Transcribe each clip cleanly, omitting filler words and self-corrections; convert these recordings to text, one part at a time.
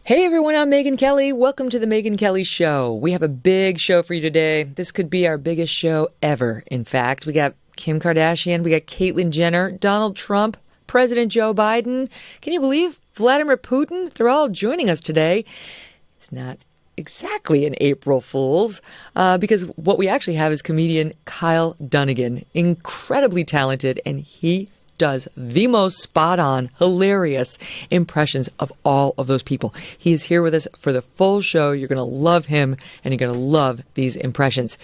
Hey everyone, I'm Megyn Kelly. Welcome to the Megyn Kelly Show. We have a big show for you today. This could be our biggest show ever. In fact, we got Kim Kardashian, we got Caitlyn Jenner, Donald Trump, President Joe Biden. Can you believe Vladimir Putin? They're all joining us today. It's not exactly an April Fool's because what we actually have is comedian Kyle Dunnigan, incredibly talented, and he does the most spot-on, hilarious impressions of all of those people. He is here with us for the full show. You're going to love him, and you're going to love these impressions.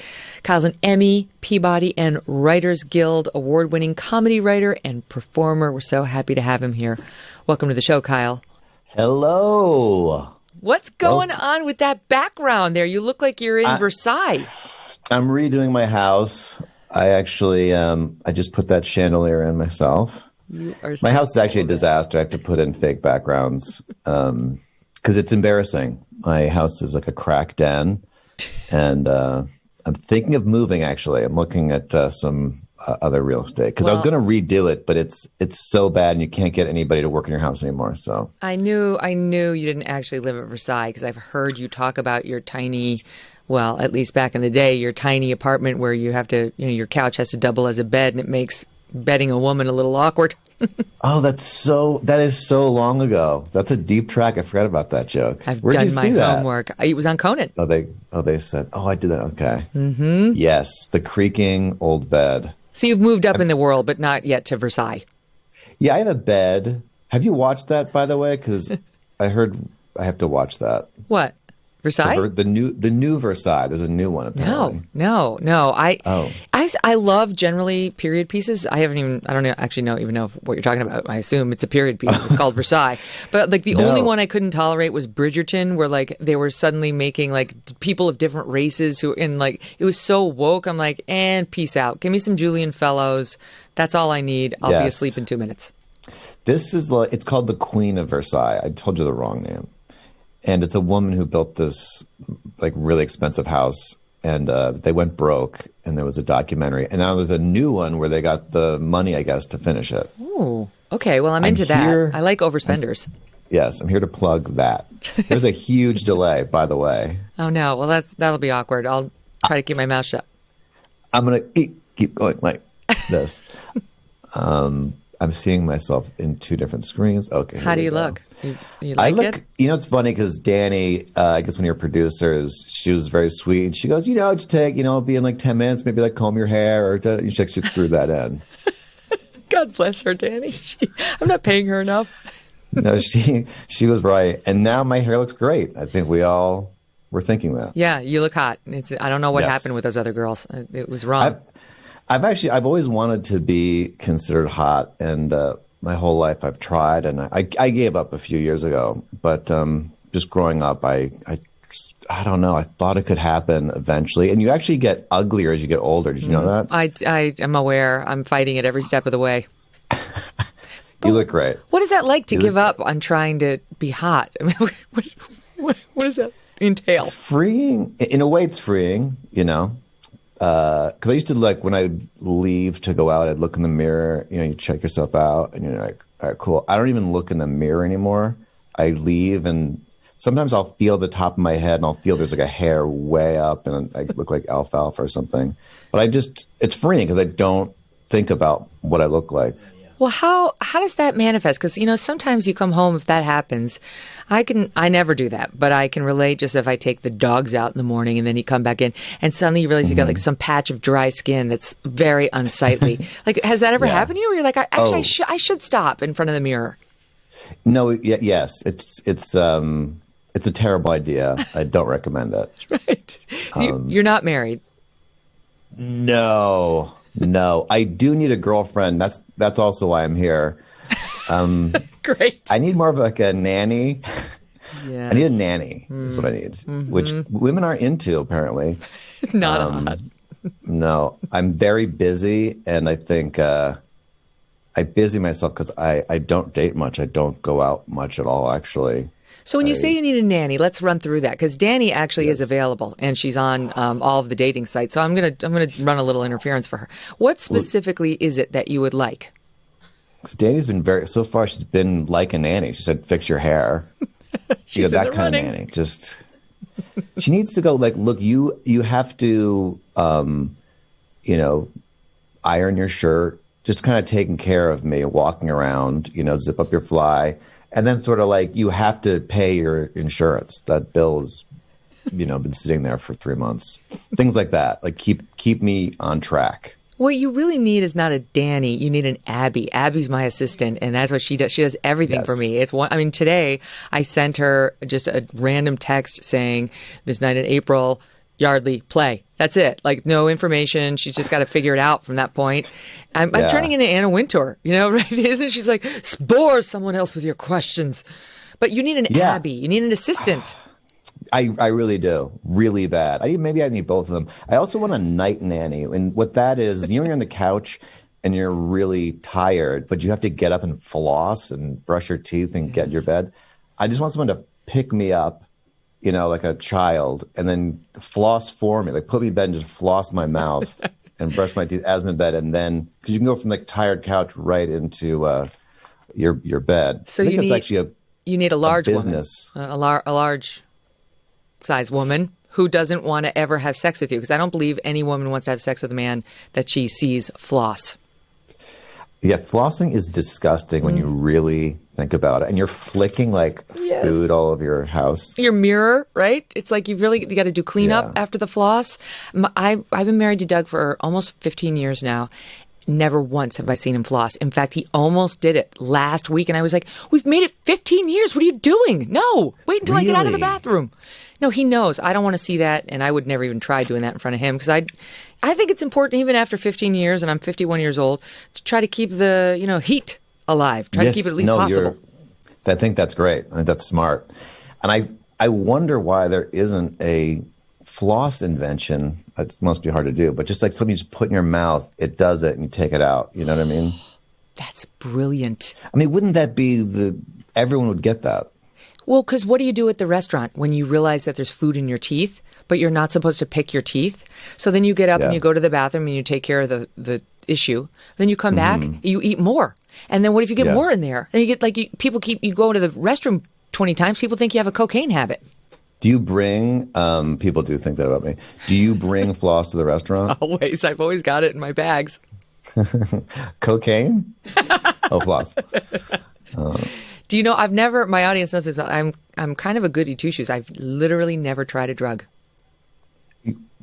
Kyle's an Emmy, Peabody, and Writers Guild award-winning comedy writer and performer. We're so happy to have him here. Welcome to the show, Kyle. Hello. What's going on with that background there? You look like you're in Versailles. I'm redoing my house. I actually, I just put that chandelier in myself. My house is actually a disaster. I have to put in fake backgrounds because it's embarrassing. My house is like a crack den, and I'm thinking of moving. Actually, I'm looking at some other real estate because I was going to redo it, but it's so bad, and you can't get anybody to work in your house anymore. So I knew you didn't actually live at Versailles because I've heard you talk about your tiny. Well, at least back in the day, your tiny apartment where you have to, your couch has to double as a bed, and it makes bedding a woman a little awkward. Oh, that is so long ago. That's a deep track. I forgot about that joke. I've done my homework. It was on Conan. They said, I did that. Okay. Mm-hmm. Yes, the creaking old bed. So you've moved up in the world, but not yet to Versailles. Yeah, I have a bed. Have you watched that, by the way? Because I heard I have to watch that. What? Versailles? The new Versailles. There's a new one apparently. No. I love generally period pieces. I don't even know what you're talking about. I assume it's a period piece. It's called Versailles. But like the only one I couldn't tolerate was Bridgerton, where like they were suddenly making like people of different races who it was so woke. I'm like, and peace out. Give me some Julian Fellows. That's all I need. I'll be asleep in 2 minutes. This is it's called the Queen of Versailles. I told you the wrong name. And it's a woman who built this like really expensive house, and they went broke, and there was a documentary. And now there's a new one where they got the money, I guess, to finish it. Ooh, okay. Well, I'm into that. I like overspenders. Yes, I'm here to plug that. There's a huge delay, by the way. Oh, no. Well, that'll be awkward. I'll try to keep my mouth shut. I'm going to keep going like this. I'm seeing myself in two different screens. Okay. How do you look? You like it? It's funny because Danny, I guess one of your producers, she was very sweet. And she goes, just take, be in like 10 minutes, maybe like comb your hair or she threw that in. God bless her, Danny. I'm not paying her enough. No, she was right. And now my hair looks great. I think we all were thinking that. Yeah, you look hot. I don't know what happened with those other girls. It was wrong. I've always wanted to be considered hot, and my whole life I've tried, and I gave up a few years ago. But just growing up, I don't know. I thought it could happen eventually, and you actually get uglier as you get older. Did you know that? I am aware. I'm fighting it every step of the way. You look great. What is that like to give up on trying to be hot? I mean, what does that entail? It's freeing. In a way, it's freeing. Because I used to when I leave to go out, I'd look in the mirror, you check yourself out and you're like, all right, cool. I don't even look in the mirror anymore. I leave and sometimes I'll feel the top of my head and I'll feel there's like a hair way up and I look like alfalfa or something. But it's freeing because I don't think about what I look like. Well, how does that manifest? Because, sometimes you come home, if that happens, I never do that, but I can relate just if I take the dogs out in the morning and then you come back in and suddenly you realize you got like some patch of dry skin that's very unsightly. Like, has that ever happened to you? Where you're like, I should stop in front of the mirror. No, yes. It's a terrible idea. I don't recommend it. Right. You're not married. No, I do need a girlfriend. That's also why I'm here. Great. I need more of like a nanny. Yes. I need a nanny is what I need, which women aren't into apparently. Not odd. No, I'm very busy, and I think I busy myself because I don't date much. I don't go out much at all, actually. So when you say you need a nanny, let's run through that because Danny actually is available and she's on all of the dating sites. So I'm gonna run a little interference for her. What specifically is it that you would like? Danny's been so far she's been like a nanny. She said, "Fix your hair." that kind of nanny. Just she needs to go. Like, look, you have to, iron your shirt, just kind of taking care of me, walking around, zip up your fly, and then sort of like you have to pay your insurance. That bill has, been sitting there for 3 months. Things like that. Like keep me on track. What you really need is not a Danny. You need an Abby. Abby's my assistant, and that's what she does. She does everything for me. Today I sent her just a random text saying, "This night in April, Yardley, play." That's it. Like, no information. She's just got to figure it out from that point. I'm turning into Anna Wintour, right? Isn't she's like, bore someone else with your questions. But you need an Abby. You need an assistant. I really do. Really bad. Maybe I need both of them. I also want a night nanny. And what that is, you're on the couch and you're really tired, but you have to get up and floss and brush your teeth and get in your bed. I just want someone to pick me up, like a child, and then floss for me. Like, put me in bed and just floss my mouth and brush my teeth as I'm in bed. And then, because you can go from like tired couch right into your bed. So I think it's actually you need a large business. Woman, a large size woman who doesn't want to ever have sex with you, because I don't believe any woman wants to have sex with a man that she sees floss. Yeah, flossing is disgusting when you really think about it. And you're flicking like food all over your house. Your mirror, right? It's like you got to do cleanup after the floss. I've been married to Doug for almost 15 years now. Never once have I seen him floss. In fact, he almost did it last week. And I was like, we've made it 15 years. What are you doing? No, wait until I get out of the bathroom. No, he knows. I don't want to see that. And I would never even try doing that in front of him, because I think it's important, even after 15 years, and I'm 51 years old, to try to keep the, heat alive. Try to keep it at least possible. I think that's great. I think that's smart. And I wonder why there isn't a floss invention. It must be hard to do, but just like something you just put in your mouth, it does it and you take it out. You know what I mean? That's brilliant. Wouldn't that be everyone would get that? Well, because what do you do at the restaurant when you realize that there's food in your teeth, but you're not supposed to pick your teeth? So then you get up and you go to the bathroom and you take care of the issue. Then you come back, you eat more. And then what if you get more in there? Then you get you go to the restroom 20 times, people think you have a cocaine habit. Do you bring, people do think that about me. Do you bring floss to the restaurant? Always. I've always got it in my bags. Cocaine? Floss. Do you know, my audience knows this, I'm kind of a goody two-shoes. I've literally never tried a drug.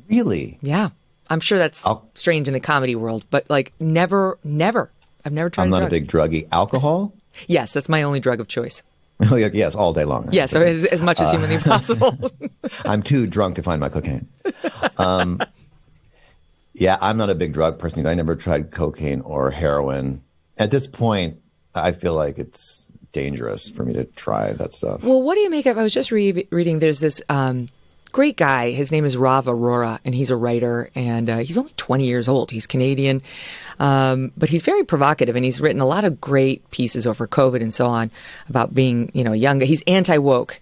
Really? Yeah. I'm sure that's strange in the comedy world, but like never. I've never tried a drug. I'm not a big druggie. Alcohol? Yes, that's my only drug of choice. Oh, yes, all day long. Yeah, so as much as humanly possible. I'm too drunk to find my cocaine. Yeah, I'm not a big drug person. I never tried cocaine or heroin. At this point, I feel like it's dangerous for me to try that stuff. Well, what do you make of? I was just reading. There's this great guy. His name is Rav Arora, and he's a writer, and he's only 20 years old. He's Canadian, but he's very provocative, and he's written a lot of great pieces over COVID and so on about being, young. He's anti-woke.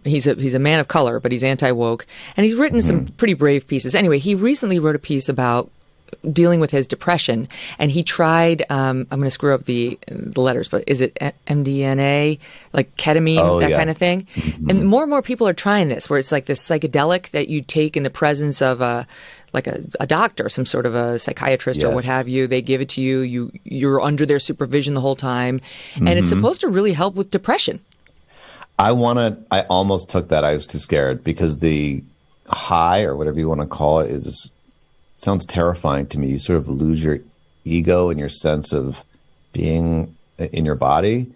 He's a man of color, but he's anti-woke, and he's written some pretty brave pieces. Anyway, he recently wrote a piece about dealing with his depression, and he tried I'm going to screw up the letters, but is it MDMA, like ketamine, kind of thing? And more people are trying this, where it's like this psychedelic that you take in the presence of a doctor, some sort of a psychiatrist or what have you. They give it to you. You're under their supervision the whole time, and it's supposed to really help with depression. I almost took that. I was too scared because the high, or whatever you want to call it, sounds terrifying to me. You sort of lose your ego and your sense of being in your body.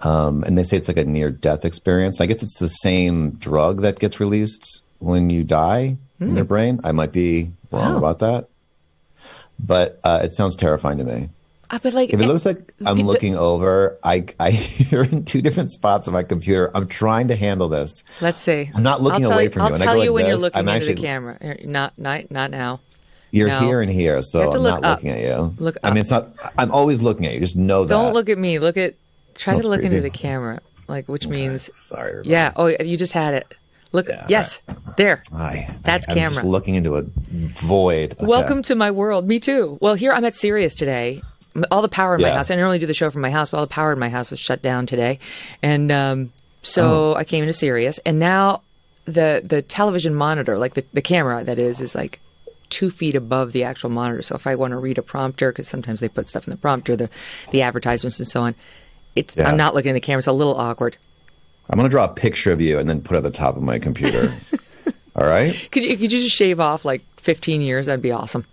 And they say it's like a near-death experience. I guess it's the same drug that gets released when you die in your brain. I might be wrong about that. But it sounds terrifying to me. But like, if it looks like I'm looking over, you're in two different spots on my computer. I'm trying to handle this. Let's see. I'm not looking away from you. I'll tell you when you're looking into the camera. Not now. You're here and here, so I'm not looking at you. Look up. It's not. I'm always looking at you. Just know that. Don't look at me. Try to look into the camera, which means. Sorry. Everybody. Yeah. Oh, you just had it. Look. Yeah, yes. Right. There. That's camera. I'm just looking into a void. Okay. Welcome to my world. Me too. Well, here I'm at Sirius today. All the power in my house. I normally do the show from my house, but all the power in my house was shut down today, and So I came into Sirius, and now the television monitor, like the camera that is like 2 feet above the actual monitor. So if I want to read a prompter, because sometimes they put stuff in the prompter, the advertisements and so on, I'm not looking at the camera. It's a little awkward. I'm going to draw a picture of you and then put it at the top of my computer. All right? Could you just shave off like 15 years? That'd be awesome.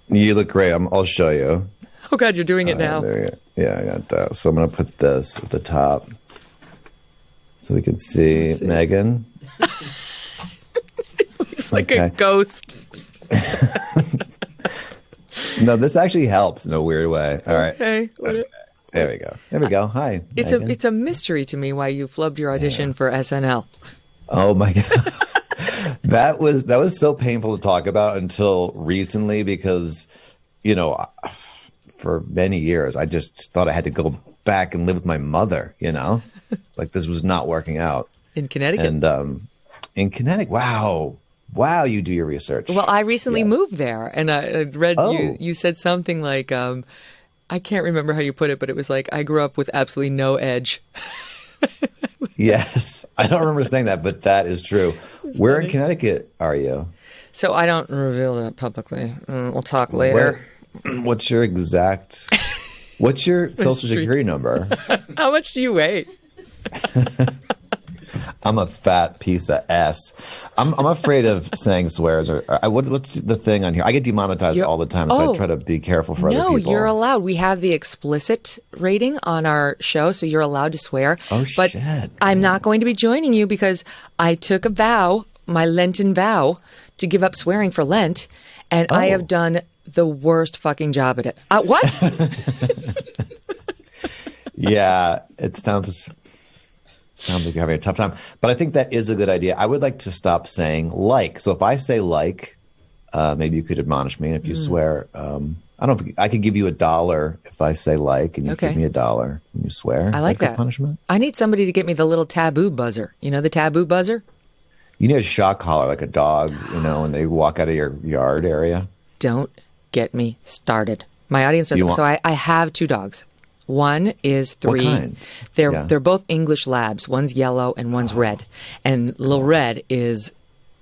You look great. I'll show you. Oh, God, you're doing it now. There you go. Yeah, I got that. So I'm going to put this at the top so we can see Megyn. It's like a ghost. No, this actually helps in a weird way. All right. Okay. There we go. There we go. Hi. It's a mystery to me why you flubbed your audition for SNL. Oh my God. That was so painful to talk about until recently because, for many years I just thought I had to go back and live with my mother, like this was not working out. In Connecticut. And in Connecticut. Wow, you do your research. Well, I recently moved there, and I read you said something like, I can't remember how you put it, but it was like, I grew up with absolutely no edge. Yes, I don't remember saying that, but that is true. Where in Connecticut are you? So I don't reveal that publicly. We'll talk later. What's your social security number? How much do you weigh? I'm a fat piece of S. I'm afraid of saying swears. What's the thing on here? I get demonetized all the time, so I try to be careful for other people. No, you're allowed. We have the explicit rating on our show, so you're allowed to swear. Oh, but shit. I'm not going to be joining you because I took a vow, my Lenten vow, to give up swearing for Lent, and I have done the worst fucking job at it. What? Yeah, it sounds like you're having a tough time. But I think that is a good idea. I would like to stop saying like. So if I say like, maybe you could admonish me. And if you swear, I could give you $1 if I say like, and you give me $1 and you swear. I like that. Punishment? I need somebody to get me the little taboo buzzer. You know the taboo buzzer? You need a shock collar like a dog, when they walk out of your yard area. Don't get me started. My audience doesn't. So I have 2 dogs. One is 3. What kind? They're both English labs. One's yellow and one's red. And little red is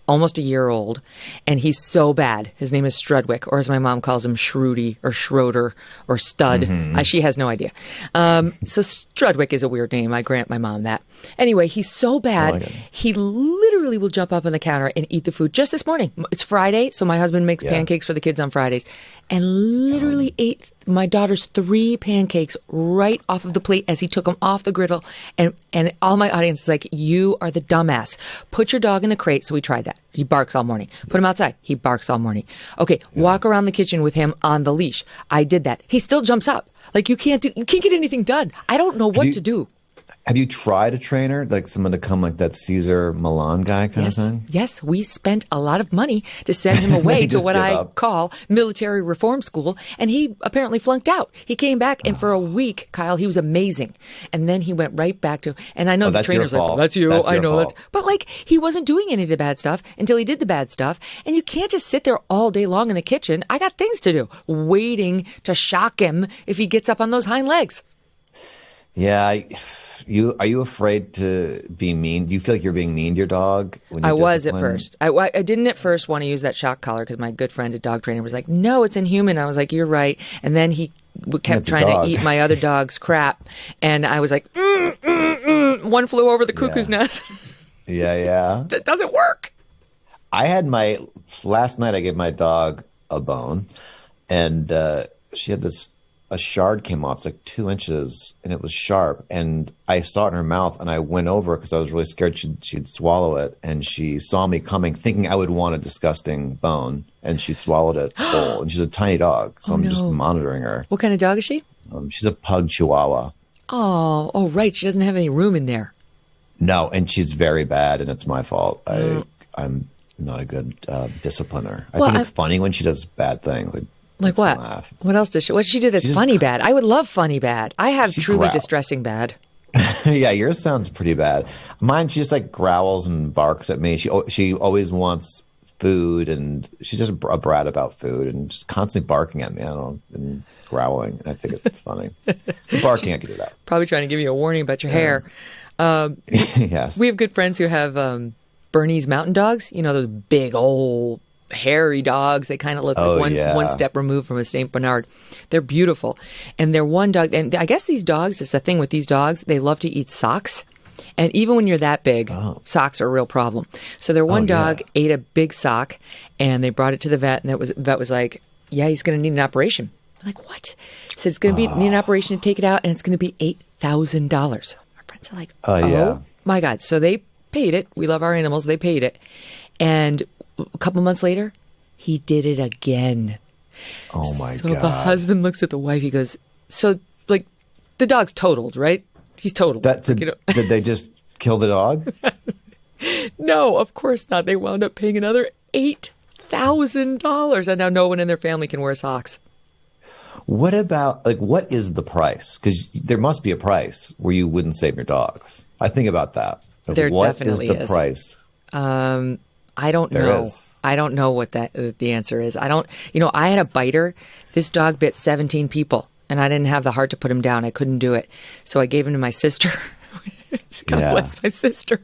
almost a year old, and he's so bad. His name is Strudwick, or as my mom calls him, Shrudy or Schroeder or Stud. She has no idea. So Strudwick is a weird name. I grant my mom that. Anyway, he's so bad, he literally will jump up on the counter and eat the food. Just this morning. It's Friday, so my husband makes pancakes for the kids on Fridays, and literally ate my daughter's 3 pancakes right off of the plate as he took them off the griddle. And all my audience is like, you are the dumbass. Put your dog in the crate. So we tried that. He barks all morning. Put him outside. He barks all morning. Okay, walk around the kitchen with him on the leash. I did that. He still jumps up. Like you can't get anything done. I don't know what to do. Have you tried a trainer, like someone to come like that Caesar Milan guy kind of thing? Yes, we spent a lot of money to send him away to what I call military reform school, and he apparently flunked out. He came back, and for a week, Kyle, he was amazing. And then he went right back to, and I know the trainer's like, that's you, I know that. But like, he wasn't doing any of the bad stuff until he did the bad stuff, and you can't just sit there all day long in the kitchen. I got things to do, waiting to shock him if he gets up on those hind legs. Yeah, are you afraid to be mean? Do you feel like you're being mean to your dog? When I was at first. I didn't at first want to use that shock collar because my good friend, a dog trainer, was like, no, it's inhuman. I was like, you're right. And then he kept trying to eat my other dog's crap. And I was like, one flew over the cuckoo's nest. Yeah. It doesn't work. Last night I gave my dog a bone, and she had a shard came off. It's like 2 inches, and it was sharp. And I saw it in her mouth, and I went over because I was really scared she'd swallow it. And she saw me coming, thinking I would want a disgusting bone, and she swallowed it whole. And she's a tiny dog, so I'm just monitoring her. What kind of dog is she? She's a pug Chihuahua. Oh, right. She doesn't have any room in there. No, and she's very bad, and it's my fault. I'm not a good discipliner. I think it's funny when she does bad things. Like what? Laugh. What else does she do that's funny bad? I would love funny bad. I have truly distressing bad. Yeah, yours sounds pretty bad. Mine, she just like growls and barks at me. She always wants food, and she's just a brat about food and just constantly barking at me. I don't know, and growling. I think it's funny. Barking, I can do that. Probably trying to give you a warning about your hair. Yes. We have good friends who have Bernese mountain dogs. You know, those big old hairy dogs. They kind of look like one step removed from a Saint Bernard. They're beautiful. And they're one dog. And I guess these dogs, it's the thing with these dogs, they love to eat socks. And even when you're that big, socks are a real problem. So their one dog ate a big sock, and they brought it to the vet, and the vet was like, yeah, he's going to need an operation. I'm like, what? He said, it's going to need an operation to take it out, and it's going to be $8,000. Our friends are like, oh my God. So they paid it. We love our animals. They paid it. And a couple months later, he did it again. Oh my God. So the husband looks at the wife. He goes, so like the dog's totaled, right? He's totaled. Did they just kill the dog? No, of course not. They wound up paying another $8,000. And now no one in their family can wear socks. What about, like, what is the price? Because there must be a price where you wouldn't save your dogs. I think about that. There definitely is. What is the price? I don't know. I don't know what the answer is. I had a biter. This dog bit 17 people, and I didn't have the heart to put him down. I couldn't do it. So I gave him to my sister. God bless my sister.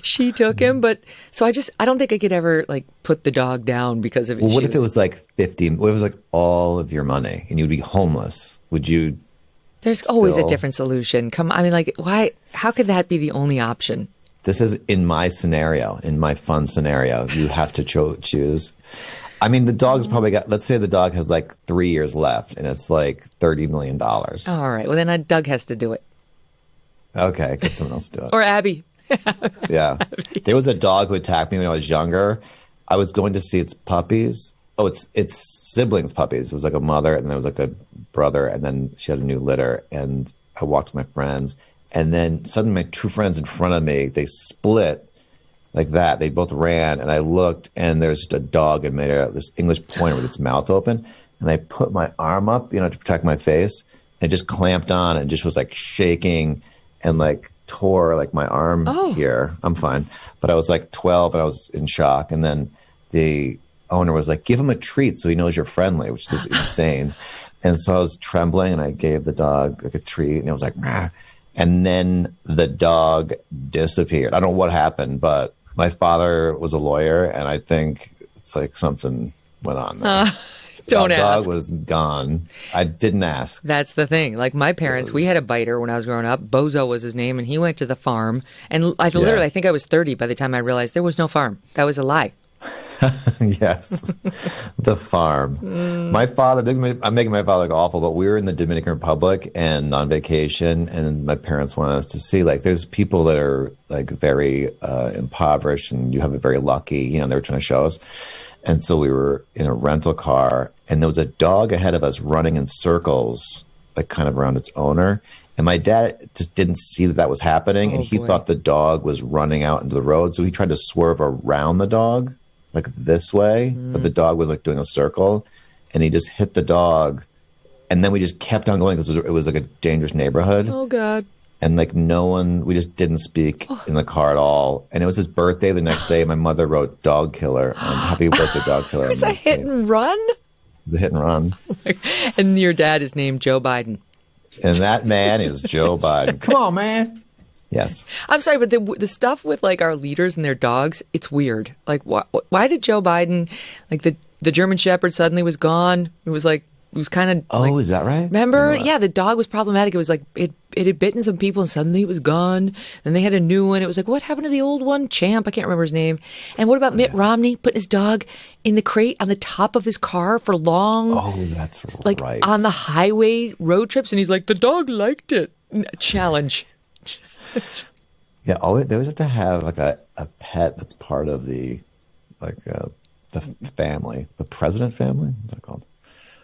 She took him, but so I don't think I could ever like put the dog down because of it. Well, what if it was like 50? What if it was like all of your money and you'd be homeless? Would you? There's always a different solution. I mean, like, why? How could that be the only option? This is in my scenario, in my fun scenario. You have to choose. I mean, the dog's probably got, let's say the dog has like 3 years left and it's like $30 million. All right. Well, then Doug has to do it. Okay. Get someone else to do it. Or Abby. Yeah. Abby. There was a dog who attacked me when I was younger. I was going to see its puppies. Oh, it's siblings puppies. It was like a mother and there was like a brother and then she had a new litter. And I walked with my friends. And then suddenly my two friends in front of me, they split like that. They both ran and I looked and there's just a dog and made this English pointer with its mouth open. And I put my arm up, to protect my face. And it just clamped on and just was like shaking and like tore like my arm here. I'm fine. But I was like 12 and I was in shock. And then the owner was like, give him a treat so he knows you're friendly, which is insane. And so I was trembling and I gave the dog like a treat and it was like, nah. And then the dog disappeared. I don't know what happened, but my father was a lawyer, and I think it's like something went on there. Don't ask. The dog was gone. I didn't ask. That's the thing. Like my parents, we had a biter when I was growing up. Bozo was his name, and he went to the farm. And I think I was 30 by the time I realized there was no farm. That was a lie. Yes, the farm. My father, I'm making my father look awful, but we were in the Dominican Republic and on vacation, and my parents wanted us to see, like, there's people that are like very impoverished, and you have it very lucky, they were trying to show us. And so we were in a rental car, and there was a dog ahead of us running in circles, like kind of around its owner. And my dad just didn't see that was happening, and he thought the dog was running out into the road, so he tried to swerve around the dog, like this way, but the dog was like doing a circle, and he just hit the dog, and then we just kept on going because it was like a dangerous neighborhood. Oh God! And like we just didn't speak in the car at all. And it was his birthday the next day. My mother wrote "Dog Killer" on "Happy Birthday, Dog Killer." It was a hit and run. It was a hit and run. And your dad is named Joe Biden. And that man is Joe Biden. Come on, man. Yes. I'm sorry, but the stuff with like our leaders and their dogs, it's weird. Like, why did Joe Biden, like the German Shepherd suddenly was gone? It was kind of. Oh, like, is that right? Remember? Yeah, the dog was problematic. It was like it had bitten some people and suddenly it was gone. Then they had a new one. It was like, what happened to the old one? Champ, I can't remember his name. And what about Mitt Romney putting his dog in the crate on the top of his car for long? Oh, that's like right. On the highway road trips, and he's like, the dog liked it. Challenge. Yeah, they always have to have like a pet that's part of the family, the president family. What's that called?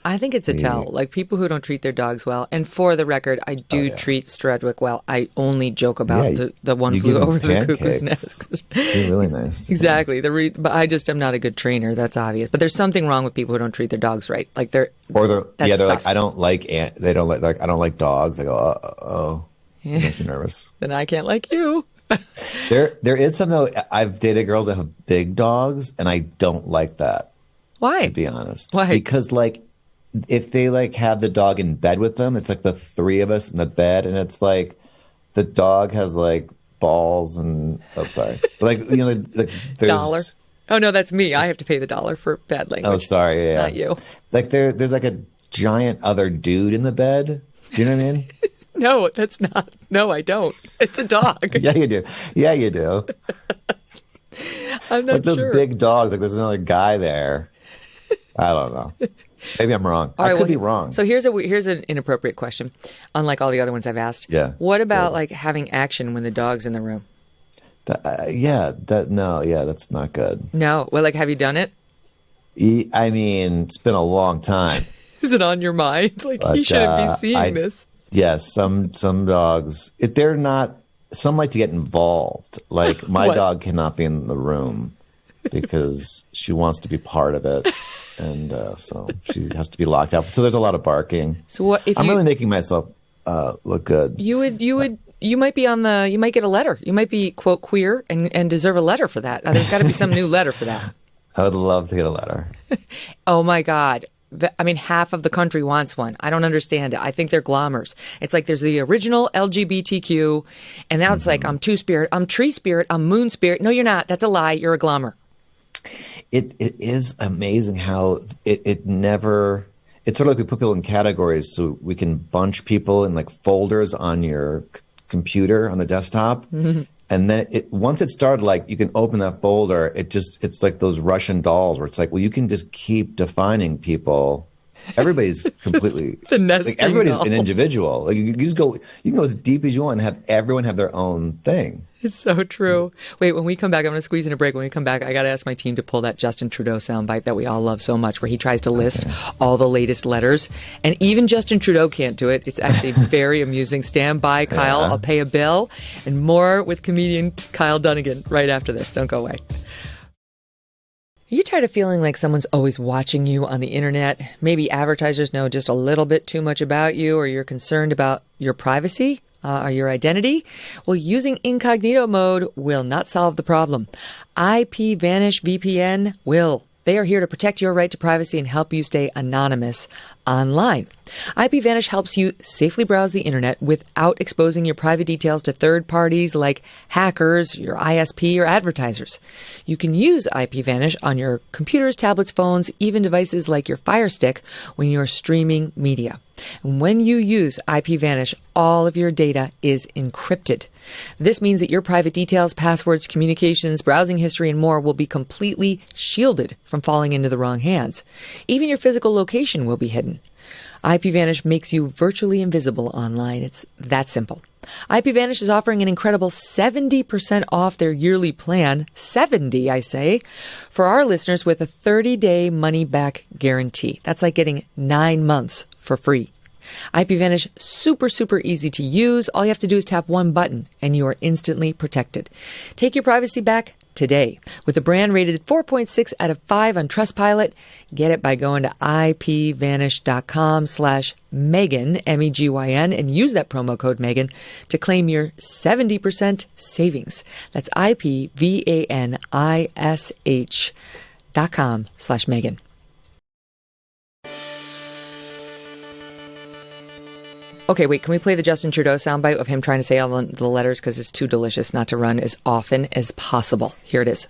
I think it's a tell. Like people who don't treat their dogs well. And for the record, I do treat Stradwick well. I only joke about the one flew over the cuckoo's nest. You're really nice. Exactly. But I'm not a good trainer. That's obvious. But there's something wrong with people who don't treat their dogs right. Like they're like, I don't like I don't like dogs. I go, oh. It makes me nervous. Then I can't like you. There is some though. I've dated girls that have big dogs, and I don't like that. Why? To be honest. Why? Because like, if they like have the dog in bed with them, it's like the three of us in the bed, and it's like the dog has like balls and sorry, like there's dollar. Oh no, that's me. I have to pay the dollar for bad language. Oh, sorry, yeah, not you. Like there's like a giant other dude in the bed. Do you know what I mean? No, that's not. No, I don't. It's a dog. Yeah, you do. Yeah, you do. I'm not like those sure. big dogs. Like there's another guy there. I don't know. Maybe I'm wrong. I could be wrong. So here's an inappropriate question. Unlike all the other ones I've asked. Yeah. What about like having action when the dog's in the room? That's not good. No. Well, like, have you done it? I mean, it's been a long time. Is it on your mind? Like, he shouldn't be seeing this. Yes, some dogs. If they're not, some like to get involved. Like my dog cannot be in the room because she wants to be part of it, and so she has to be locked out. So there's a lot of barking. So what? If I'm really making myself look good. You might be on the. You might get a letter. You might be quote queer and deserve a letter for that. There's got to be some new letter for that. I would love to get a letter. Oh my God. I mean, half of the country wants one. I don't understand it. I think they're glommers. It's like there's the original LGBTQ, and now it's like I'm two-spirit, I'm tree spirit, I'm moon spirit. No, you're not. That's a lie. You're a glommer. It is amazing how it never. It's sort of like we put people in categories so we can bunch people in like folders on your computer on the desktop. Mm-hmm. And then once it started, like you can open that folder, it's like those Russian dolls where it's like, well, you can just keep defining people. Everybody's completely the nesting like everybody's dolls. An individual. Like you can go as deep as you want and have everyone have their own thing. It's so true. Wait, when we come back, I'm going to squeeze in a break. When we come back, I got to ask my team to pull that Justin Trudeau soundbite that we all love so much, where he tries to list all the latest letters. And even Justin Trudeau can't do it. It's actually very amusing. Stand by, Kyle. I'll pay a bill. And more with comedian Kyle Dunnigan right after this. Don't go away. Are you tired of feeling like someone's always watching you on the internet? Maybe advertisers know just a little bit too much about you, or you're concerned about your privacy or your identity? Well, using incognito mode will not solve the problem. IPVanish VPN will. They are here to protect your right to privacy and help you stay anonymous online. IPVanish helps you safely browse the internet without exposing your private details to third parties like hackers, your ISP, or advertisers. You can use IPVanish on your computers, tablets, phones, even devices like your Fire Stick when you're streaming media. And when you use IPVanish, all of your data is encrypted. This means that your private details, passwords, communications, browsing history, and more will be completely shielded from falling into the wrong hands. Even your physical location will be hidden. IPVanish makes you virtually invisible online. It's that simple. IPVanish is offering an incredible 70% off their yearly plan, 70, I say, for our listeners with a 30-day money-back guarantee. That's like getting 9 months for free. IPVanish, super easy to use. All you have to do is tap one button and you are instantly protected. Take your privacy back today. With a brand rated 4.6 out of 5 on Trustpilot, get it by going to ipvanish.com/Megyn, Megyn, and use that promo code Megyn to claim your 70% savings. That's ipvanish.com/Megyn. Okay, wait, can we play the Justin Trudeau soundbite of him trying to say all the letters because it's too delicious not to run as often as possible? Here it is.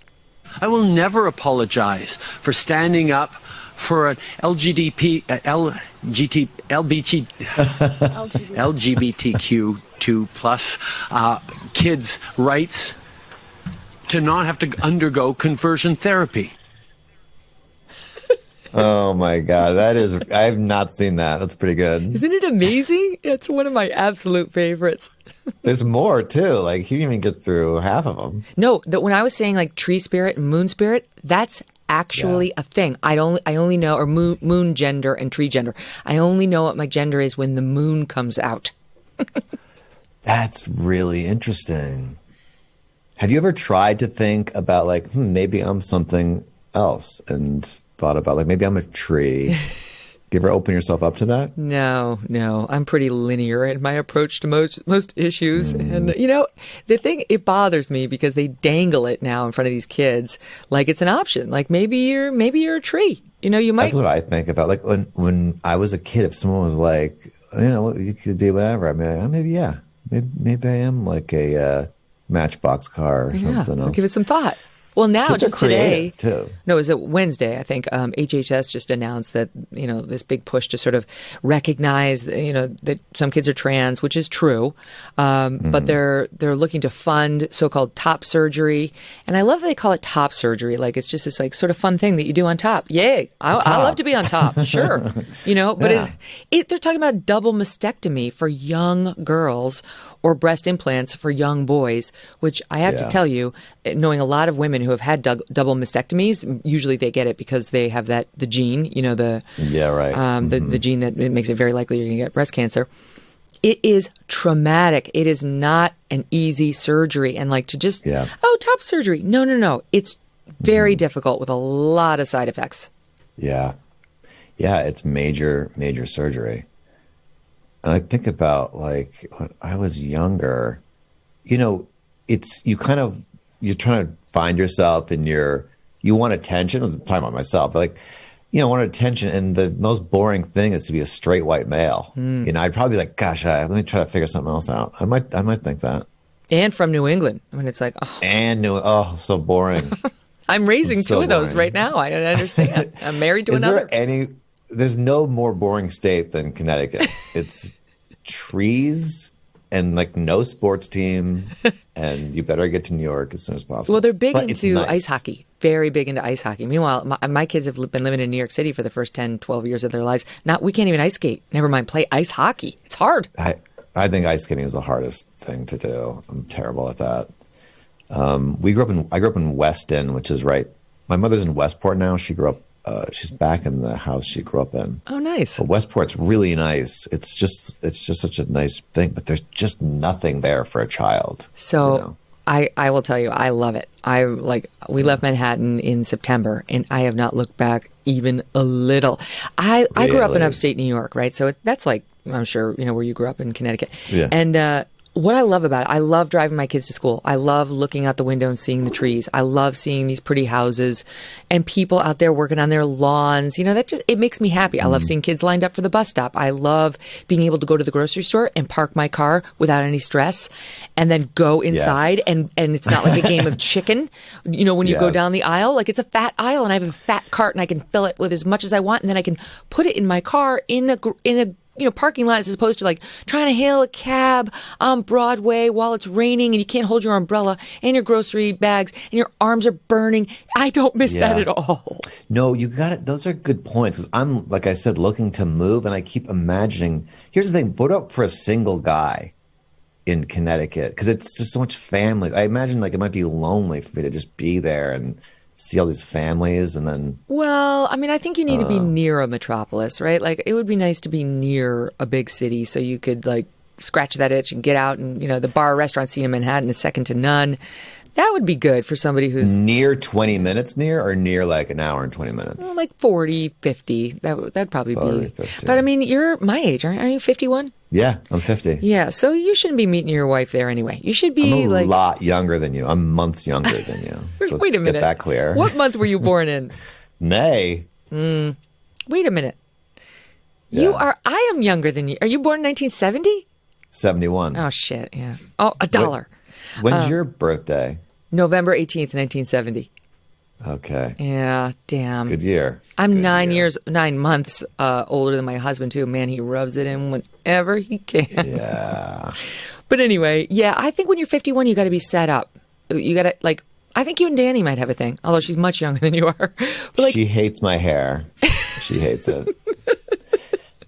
I will never apologize for standing up for an LGBTQ2 plus kids' rights to not have to undergo conversion therapy. Oh my God, I have not seen that. That's pretty good. Isn't it amazing? It's one of my absolute favorites. There's more too. Like he didn't even get through half of them. No, when I was saying like tree spirit and moon spirit, that's actually a thing. I only know, or moon gender and tree gender. I only know what my gender is when the moon comes out. That's really interesting. Have you ever tried to think about like, maybe I'm something else, and thought about like maybe I'm a tree? You ever open yourself up to that? No. I'm pretty linear in my approach to most issues. And, the thing, it bothers me because they dangle it now in front of these kids like it's an option. Like maybe you're a tree. You might. That's what I think about. Like when I was a kid, if someone was like, you could be whatever, I'd be like, oh, maybe I am like a Matchbox car or something. I'll give it some thought. Well, now Kids just are creative, today, too. no, it was Wednesday, I think. HHS just announced that, this big push to sort of recognize, that some kids are trans, which is true. But they're looking to fund so-called top surgery. And I love that they call it top surgery. Like, it's just this like sort of fun thing that you do on top. Yay. I love to be on top. Sure. But they're talking about double mastectomy for young girls or breast implants for young boys, which I have to tell you, knowing a lot of women who have had double mastectomies, usually they get it because they have the gene, the gene that makes it very likely you're going to get breast cancer. It is traumatic. It is not an easy surgery. And like to just, top surgery. No. It's very difficult with a lot of side effects. Yeah. Yeah, it's major surgery. And I think about like when I was younger, it's you're trying to find yourself and you want attention. I was talking about myself, but want attention. And the most boring thing is to be a straight white male. I'd probably be like, gosh, let me try to figure something else out. I might think that. And from New England. I mean, it's like, so boring. I'm raising two of those right now. I don't understand. I'm married to another. There's no more boring state than Connecticut. It's trees and like no sports team, and you better get to New York as soon as possible. Well, they're big into ice hockey. Very big into ice hockey. Meanwhile, my kids have been living in New York City for the first 10, 12 years of their lives. We can't even ice skate. Never mind play ice hockey. It's hard. I think ice skating is the hardest thing to do. I'm terrible at that. I grew up in Weston, which is right. My mother's in Westport now. She grew up. She's back in the house she grew up in. Oh, nice. But Westport's really nice. It's just such a nice thing, but there's just nothing there for a child. So I will tell you, I love it. We left Manhattan in September, and I have not looked back even a little. I grew up in upstate New York, right? So that's like, I'm sure, where you grew up in Connecticut. Yeah. And what I love about it, I love driving my kids to school. I love looking out the window and seeing the trees. I love seeing these pretty houses and people out there working on their lawns. It makes me happy. I love seeing kids lined up for the bus stop. I love being able to go to the grocery store and park my car without any stress and then go inside. Yes. And it's not like a game of chicken. When you go down the aisle, like it's a fat aisle and I have a fat cart and I can fill it with as much as I want. And then I can put it in my car in a parking lot as opposed to like trying to hail a cab on Broadway while it's raining and you can't hold your umbrella and your grocery bags and your arms are burning. I don't miss that at all. No, you got it. Those are good points. 'Cause I'm, like I said, looking to move and I keep imagining, here's the thing, put up for a single guy in Connecticut because it's just so much family. I imagine like it might be lonely for me to just be there and see all these families and then... Well, I mean, I think you need to be near a metropolis, right? Like, it would be nice to be near a big city so you could, like, scratch that itch and get out and, the bar restaurant scene in Manhattan is second to none. That would be good for somebody who's... Near 20 minutes or near like an hour and 20 minutes? Well, like 40, 50. That'd probably 40, be... 50. But, I mean, you're my age, aren't you? 51? Yeah, I'm 50. Yeah, so you shouldn't be meeting your wife there anyway. You should be I'm a lot younger than you. I'm months younger than you. So Wait a minute. Get that clear. What month were you born in? May. Wait a minute. Yeah. I am younger than you. Are you born in 1970? 71. Oh, shit, yeah. Oh, $1. When's your birthday? November 18th, 1970. Okay. Yeah, damn. Good year. I'm 9 months older than my husband, too. Man, he rubs it in whenever he can. Yeah. But anyway, I think when you're 51, you got to be set up. You got to, like, I think you and Danny might have a thing, although she's much younger than you are. But like, she hates my hair. She hates it.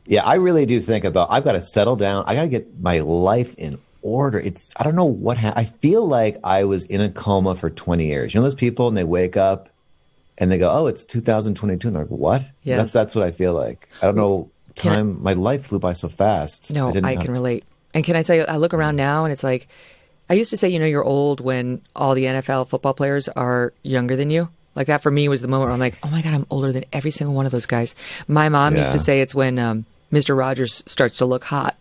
Yeah, I really do think about, I've got to settle down. I got to get my life in order. I don't know what I feel like I was in a coma for 20 years. You know those people and they wake up and they go, oh, it's 2022. And they're like, what? Yes. That's what I feel like. I don't know. My life flew by so fast. No, I can relate. And can I tell you, I look around now and it's like, I used to say, you're old when all the NFL football players are younger than you. Like that for me was the moment where I'm like, oh my God, I'm older than every single one of those guys. My mom used to say it's when Mr. Rogers starts to look hot.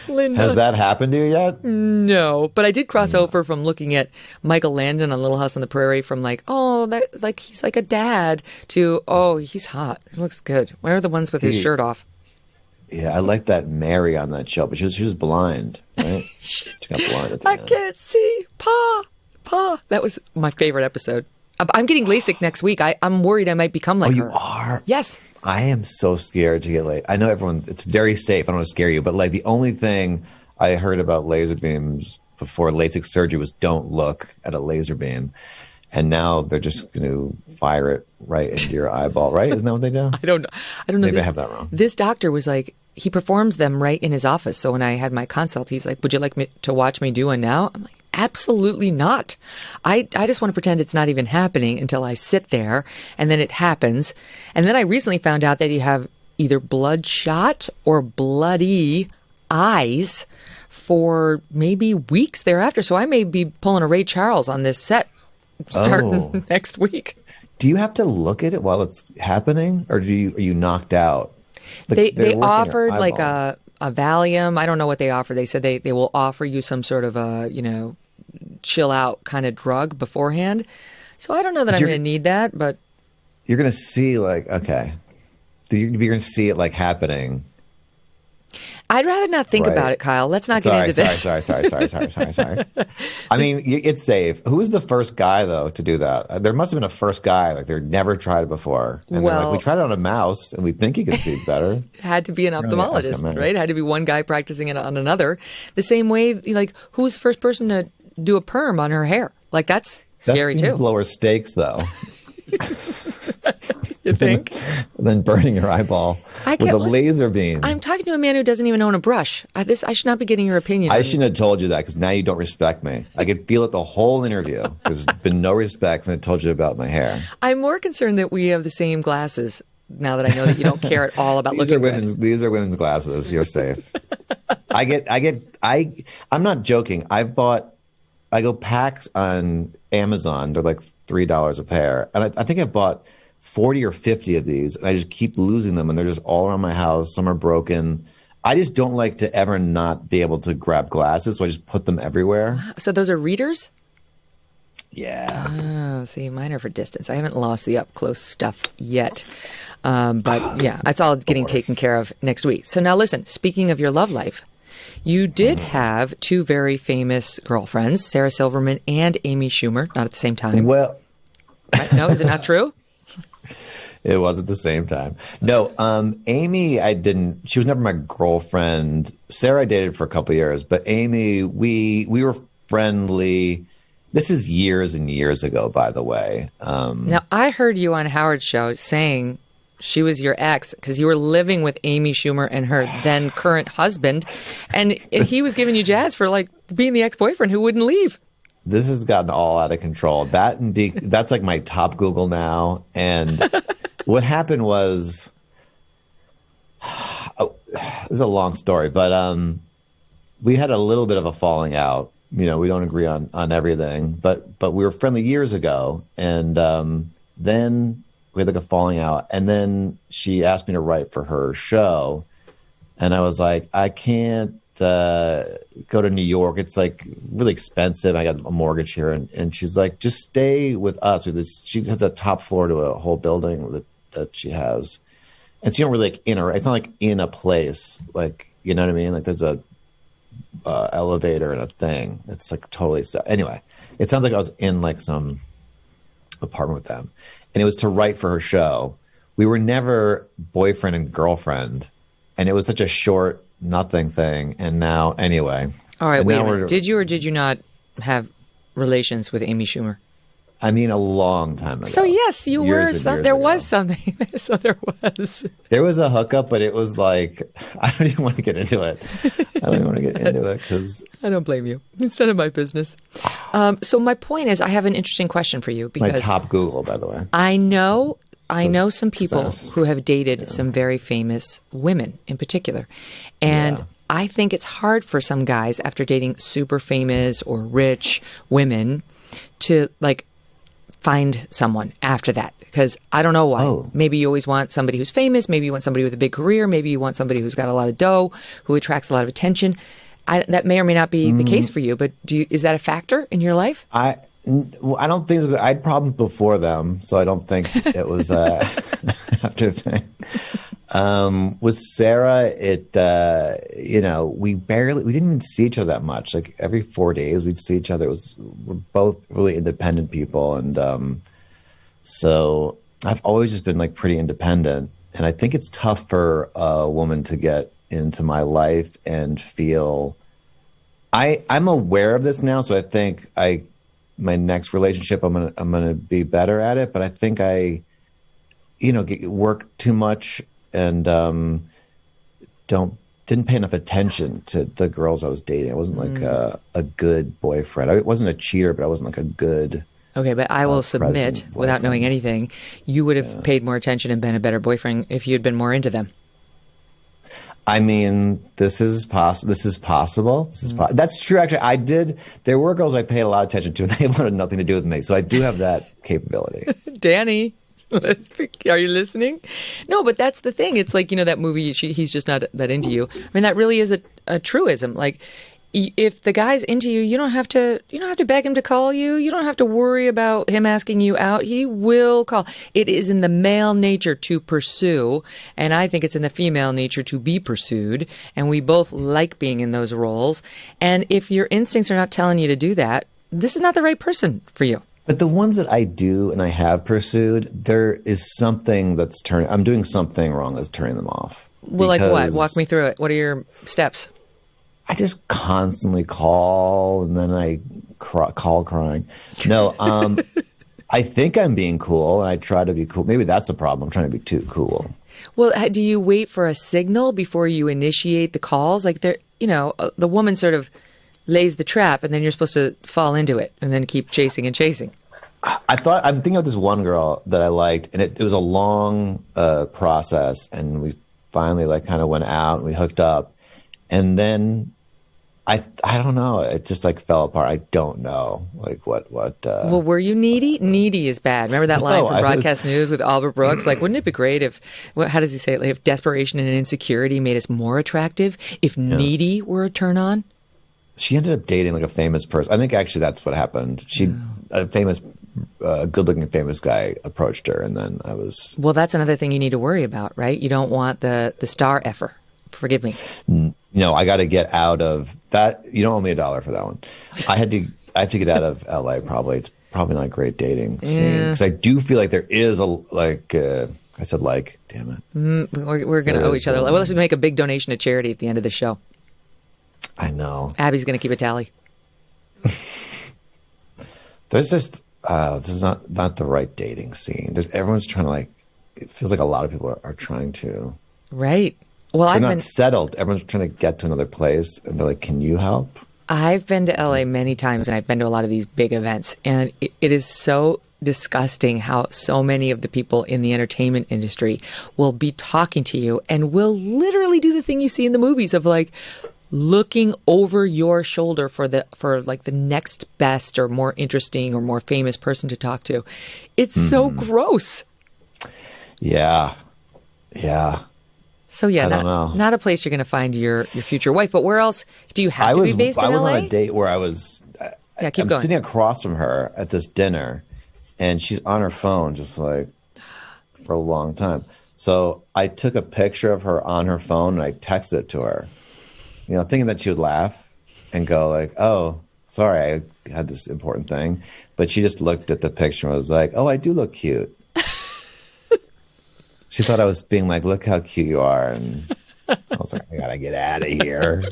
Linda. Has that happened to you yet? No, but I did cross over from looking at Michael Landon on Little House on the Prairie from like, oh, that like he's like a dad to, oh, he's hot. He looks good. Where are the ones with his shirt off? Yeah, I like that Mary on that show, but she was blind, right? She got blind at the I end. can't see. Pa. That was my favorite episode. I'm getting LASIK next week. I'm worried I might become like her. You are? Yes. I am so scared to get late. I know it's very safe. I don't want to scare you, but like the only thing I heard about laser beams before LASIK surgery was don't look at a laser beam. And now they're just going to fire it right into your eyeball, right? Isn't that what they do? I don't know. Maybe I have that wrong. This doctor was like, he performs them right in his office. So when I had my consult, he's like, would you like me to watch me do one now? I'm like, absolutely not. I just want to pretend it's not even happening until I sit there and then it happens. And then I recently found out that you have either bloodshot or bloody eyes for maybe weeks thereafter. So I may be pulling a Ray Charles on this set starting next week. Do you have to look at it while it's happening, or are you knocked out? Like, they offered like a Valium. I don't know what they offer. They said they will offer you some sort of a, chill out kind of drug beforehand. So I don't know that I'm going to need that, but you're going to see like, okay. You're going to see it like happening. I'd rather not think about it, Kyle. Let's not get into this. Sorry. I mean, it's safe. Who was the first guy, though, to do that? There must have been a first guy. Like, they'd never tried it before. And they're like, we tried it on a mouse, and we think he could see better. It had to be an ophthalmologist, right? It had to be one guy practicing it on another. The same way, like, who was the first person to do a perm on her hair? Like, that's scary, that seems too. Lower stakes, though. You think? Than burning your eyeball with a laser beam. I'm talking to a man who doesn't even own a brush. I should not be getting your opinion. I shouldn't have told you that because now you don't respect me. I could feel it the whole interview because there's been no respect and I told you about my hair. I'm more concerned that we have the same glasses now that I know that you don't care at all about looking good. These are women's glasses. You're safe. I'm not joking. I go packs on Amazon. They're like $3 a pair. And I think I bought 40 or 50 of these, and I just keep losing them, and they're just all around my house. Some are broken. I just don't like to ever not be able to grab glasses, so I just put them everywhere. So those are readers? Yeah. Oh, see, mine are for distance. I haven't lost the up-close stuff yet. But yeah, that's all getting taken care of next week. So now listen, speaking of your love life, you did have two very famous girlfriends, Sarah Silverman and Amy Schumer, not at the same time. Well, no, is it not true? It was at the same time. No, Amy, she was never my girlfriend. Sarah I dated for a couple of years, but Amy, we were friendly. This is years and years ago, by the way. Now, I heard you on Howard's show saying she was your ex because you were living with Amy Schumer and her then current husband, and he was giving you jazz for like being the ex-boyfriend who wouldn't leave. This has gotten all out of control. That's like my top Google now. And what happened was, this is a long story, but we had a little bit of a falling out. We don't agree on everything, but we were friendly years ago. And then we had like a falling out. And then she asked me to write for her show. And I was like, I can't go to New York. It's like really expensive. I got a mortgage here. And she's like, just stay with us. She has a top floor to a whole building that she has. And so you don't really it's not like in a place, like, you know what I mean? Like there's a elevator and a thing. It's like totally stuff. Anyway, it sounds like I was in like some apartment with them. And it was to write for her show. We were never boyfriend and girlfriend. And it was such a short nothing thing. And now, anyway. All right, wait a minute. Did you or did you not have relations with Amy Schumer? I mean, a long time ago. So, yes, you were. There was something. So there was. There was a hookup, but it was like, I don't even want to get into it. Because I don't blame you. It's none of my business. So my point is, I have an interesting question for you. Because my top Google, by the way. I know some people who have dated some very famous women in particular. And I think it's hard for some guys after dating super famous or rich women to like find someone after that. Because I don't know why. Oh. Maybe you always want somebody who's famous. Maybe you want somebody with a big career. Maybe you want somebody who's got a lot of dough, who attracts a lot of attention. That may or may not be the case for you. But is that a factor in your life? I don't think so. I had problems before them, so I don't think it was after the thing. With Sarah, we didn't even see each other that much. Like every 4 days we'd see each other. We're both really independent people. And so I've always just been like pretty independent. And I think it's tough for a woman to get into my life and feel, I'm aware of this now. So I think my next relationship, I'm going to be better at it. But I think I work too much and didn't pay enough attention to the girls I was dating. I wasn't like a good boyfriend. I wasn't a cheater, but I wasn't like a good. Okay, but I will submit, without knowing anything, you would have paid more attention and been a better boyfriend if you'd been more into them. I mean, this is possible. That's true. Actually, there were girls I paid a lot of attention to, and they wanted nothing to do with me. So I do have that capability. Danny. Are you listening? No, but that's the thing. It's like, that movie, he's just not that into you. I mean, that really is a truism. Like, if the guy's into you, you don't have to beg him to call you. You don't have to worry about him asking you out. He will call. It is in the male nature to pursue, and I think it's in the female nature to be pursued, and we both like being in those roles. And if your instincts are not telling you to do that, this is not the right person for you. But the ones that I do and I have pursued, there is something I'm doing something wrong that's turning them off. Well, like what? Walk me through it. What are your steps? I just constantly call and then I call crying. No, I think I'm being cool and I try to be cool. Maybe that's the problem. I'm trying to be too cool. Well, do you wait for a signal before you initiate the calls? Like the woman sort of lays the trap and then you're supposed to fall into it and then keep chasing and chasing. I'm thinking of this one girl that I liked, and it was a long process, and we finally like kind of went out and we hooked up, and then I don't know, it just like fell apart. I don't know like what Well, were you needy? Needy is bad. Remember that line from Broadcast News with Albert Brooks? Like, wouldn't it be great if, how does he say it? Like, if desperation and insecurity made us more attractive, if needy were a turn on? She ended up dating like a famous person. I think actually that's what happened. A famous, good-looking famous guy approached her, and then I was. Well, that's another thing you need to worry about, right? You don't want the star effer. Forgive me. No, I got to get out of that. You don't owe me $1 for that one. I have to get out of LA. Probably it's probably not a great dating scene because I do feel like there is I said like, damn it. We're going to owe each other. Well, let's make a big donation to charity at the end of the show. I know. Abby's going to keep a tally. There's just this is not the right dating scene. Everyone's trying to it feels like a lot of people are trying to. Right. Well, they're not settled. Everyone's trying to get to another place, and they're like, "Can you help?" I've been to LA many times, and I've been to a lot of these big events, and it is so disgusting how so many of the people in the entertainment industry will be talking to you and will literally do the thing you see in the movies of like looking over your shoulder for the next best or more interesting or more famous person to talk to. It's so gross. Yeah. So yeah, not a place you're going to find your future wife. But where else do you have to be based in LA? I was on a date where I'm going. sitting across from her at this dinner, and she's on her phone just like for a long time. So I took a picture of her on her phone and I texted it to her, thinking that she would laugh and go like, "Oh, sorry, I had this important thing." But she just looked at the picture and was like, "Oh, I do look cute." She thought I was being like, "Look how cute you are." And I was like, "I gotta get out of here.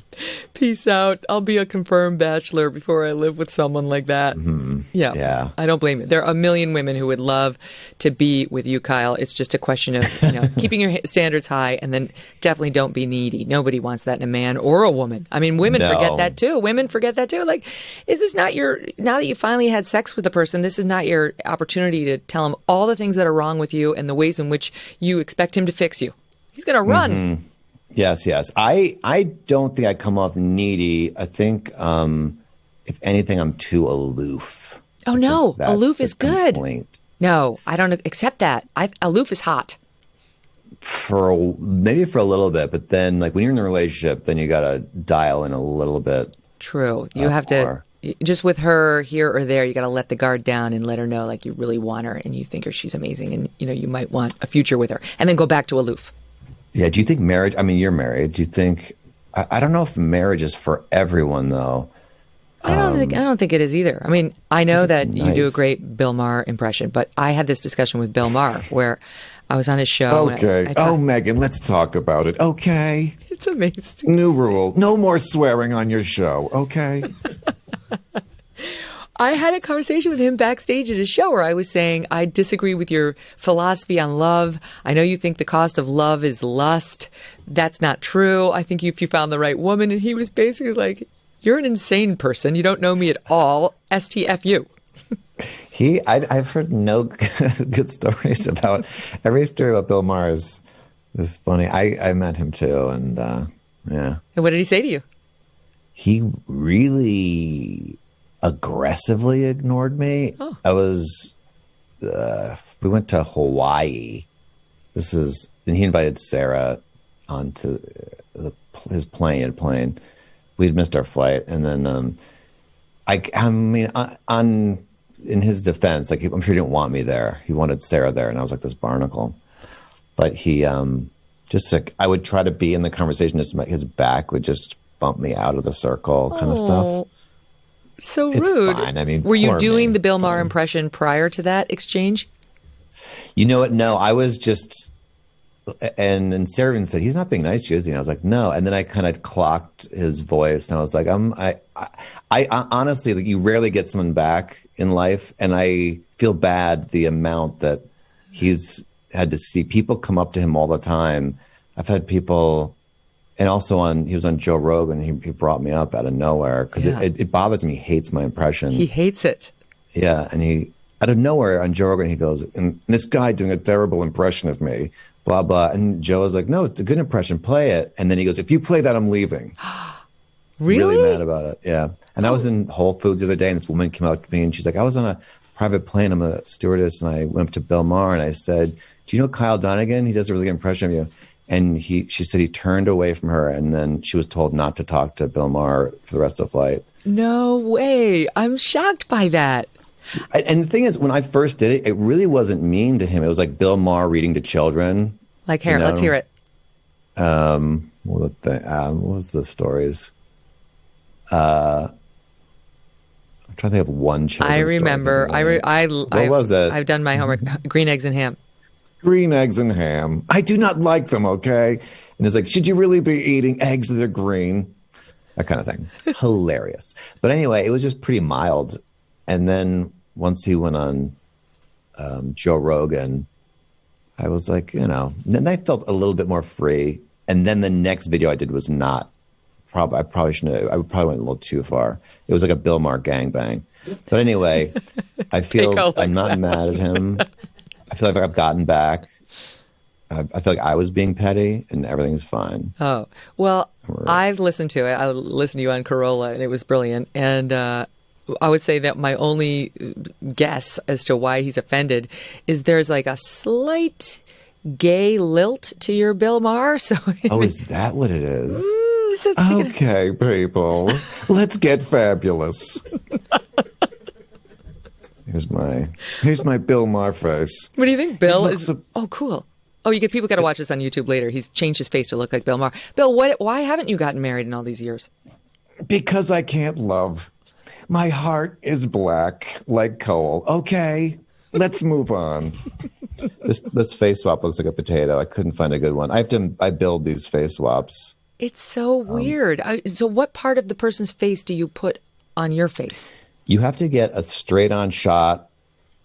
Peace out. I'll be a confirmed bachelor before I live with someone like that." Mm-hmm. Yeah. I don't blame you. There are a million women who would love to be with you, Kyle. It's just a question of keeping your standards high, and then definitely don't be needy. Nobody wants that in a man or a woman. I mean, women forget that too. Women forget that too. Like, is this not now that you finally had sex with the person, this is not your opportunity to tell him all the things that are wrong with you and the ways in which you expect him to fix you. He's going to run. Mm-hmm. Yes. I don't think I come off needy. I think, if anything, I'm too aloof. Oh, no. Aloof is good. No, I don't accept that. Aloof is hot. Maybe for a little bit, but then like when you're in a relationship, then you got to dial in a little bit. True. You have to, just with her here or there, you got to let the guard down and let her know like you really want her and you think she's amazing and, you might want a future with her, and then go back to aloof. Yeah. Do you think marriage? I mean, you're married. Do you think? I don't know if marriage is for everyone though. I don't think it is either. I mean, I know that you do a nice. great Bill Maher impression, but I had this discussion with Bill Maher where I was on his show. Okay. And Oh, Megyn, let's talk about it. Okay. it's amazing. New rule. No more swearing on your show. Okay. I had a conversation with him backstage at his show where I was saying, I disagree with your philosophy on love. I know you think the cost of love is lust. That's not true. I think if you found the right woman, and he was basically like, you're an insane person. You don't know me at all. STFU. I've heard no good stories about every story about Bill Maher is funny. I met him too, and yeah. And what did he say to you? He really aggressively ignored me. Oh. We went to Hawaii. And he invited Sarah onto his plane. We'd missed our flight, and then in his defense, like I'm sure he didn't want me there. He wanted Sarah there, and I was like this barnacle. But he just like I would try to be in the conversation, just his back would just bump me out of the circle, kind of stuff. So It's rude. fine. I mean, were you poor doing me. the Bill Maher Fine. impression prior to that exchange? You know what? No, I was just, and Sarah even said, he's not being nice to you, is he? And I was like, no. And then I kind of clocked his voice, and I was like, I honestly, like, you rarely get someone back in life, and I feel bad the amount that he's had to see people come up to him all the time. I've had people, and also he was on Joe Rogan, he brought me up out of nowhere because it bothers me. He hates my impression. He hates it. Yeah, and he out of nowhere on Joe Rogan, he goes, and this guy doing a terrible impression of me, blah blah. And Joe was like, no, it's a good impression, play it. And then he goes, if you play that, I'm leaving. Really? Mad about it. Yeah. And I was in Whole Foods the other day, and this woman came up to me, and she's like, I was on a private plane. I'm a stewardess, and I went up to Bill Maher, and I said, do you know Kyle Dunnigan? He does a really good impression of you. And she said he turned away from her, and then she was told not to talk to Bill Maher for the rest of the flight. No way. I'm shocked by that. And the thing is, when I first did it, it really wasn't mean to him. It was like Bill Maher reading to children. Like, here, let's hear it. What was the stories? I'm trying to think of one children's I remember. story. What was it? I've done my homework. Green eggs and ham. Green eggs and ham. I do not like them, okay? And it's like, should you really be eating eggs that are green? That kind of thing. Hilarious. But anyway, it was just pretty mild. And then once he went on Joe Rogan, I was like, then I felt a little bit more free. And then the next video I did was not. I probably shouldn't have. I probably went a little too far. It was like a Bill Maher gangbang. But anyway, I feel I'm not mad at him. I feel like I've gotten back. I feel like I was being petty, and everything's fine. Oh, well, I've listened to it. I listened to you on Corolla, and it was brilliant. And I would say that my only guess as to why he's offended is there's like a slight gay lilt to your Bill Maher. So, Oh, is that what it is? Okay, people, let's get fabulous. Here's my Bill Maher face. What do you think, Bill? It looks Oh, cool. Oh, people got to watch this on YouTube later. He's changed his face to look like Bill Maher. Bill, why haven't you gotten married in all these years? Because I can't love. My heart is black like coal. Okay, let's move on. This face swap looks like a potato. I couldn't find a good one. I build these face swaps. It's so weird. So what part of the person's face do you put on your face? You have to get a straight on shot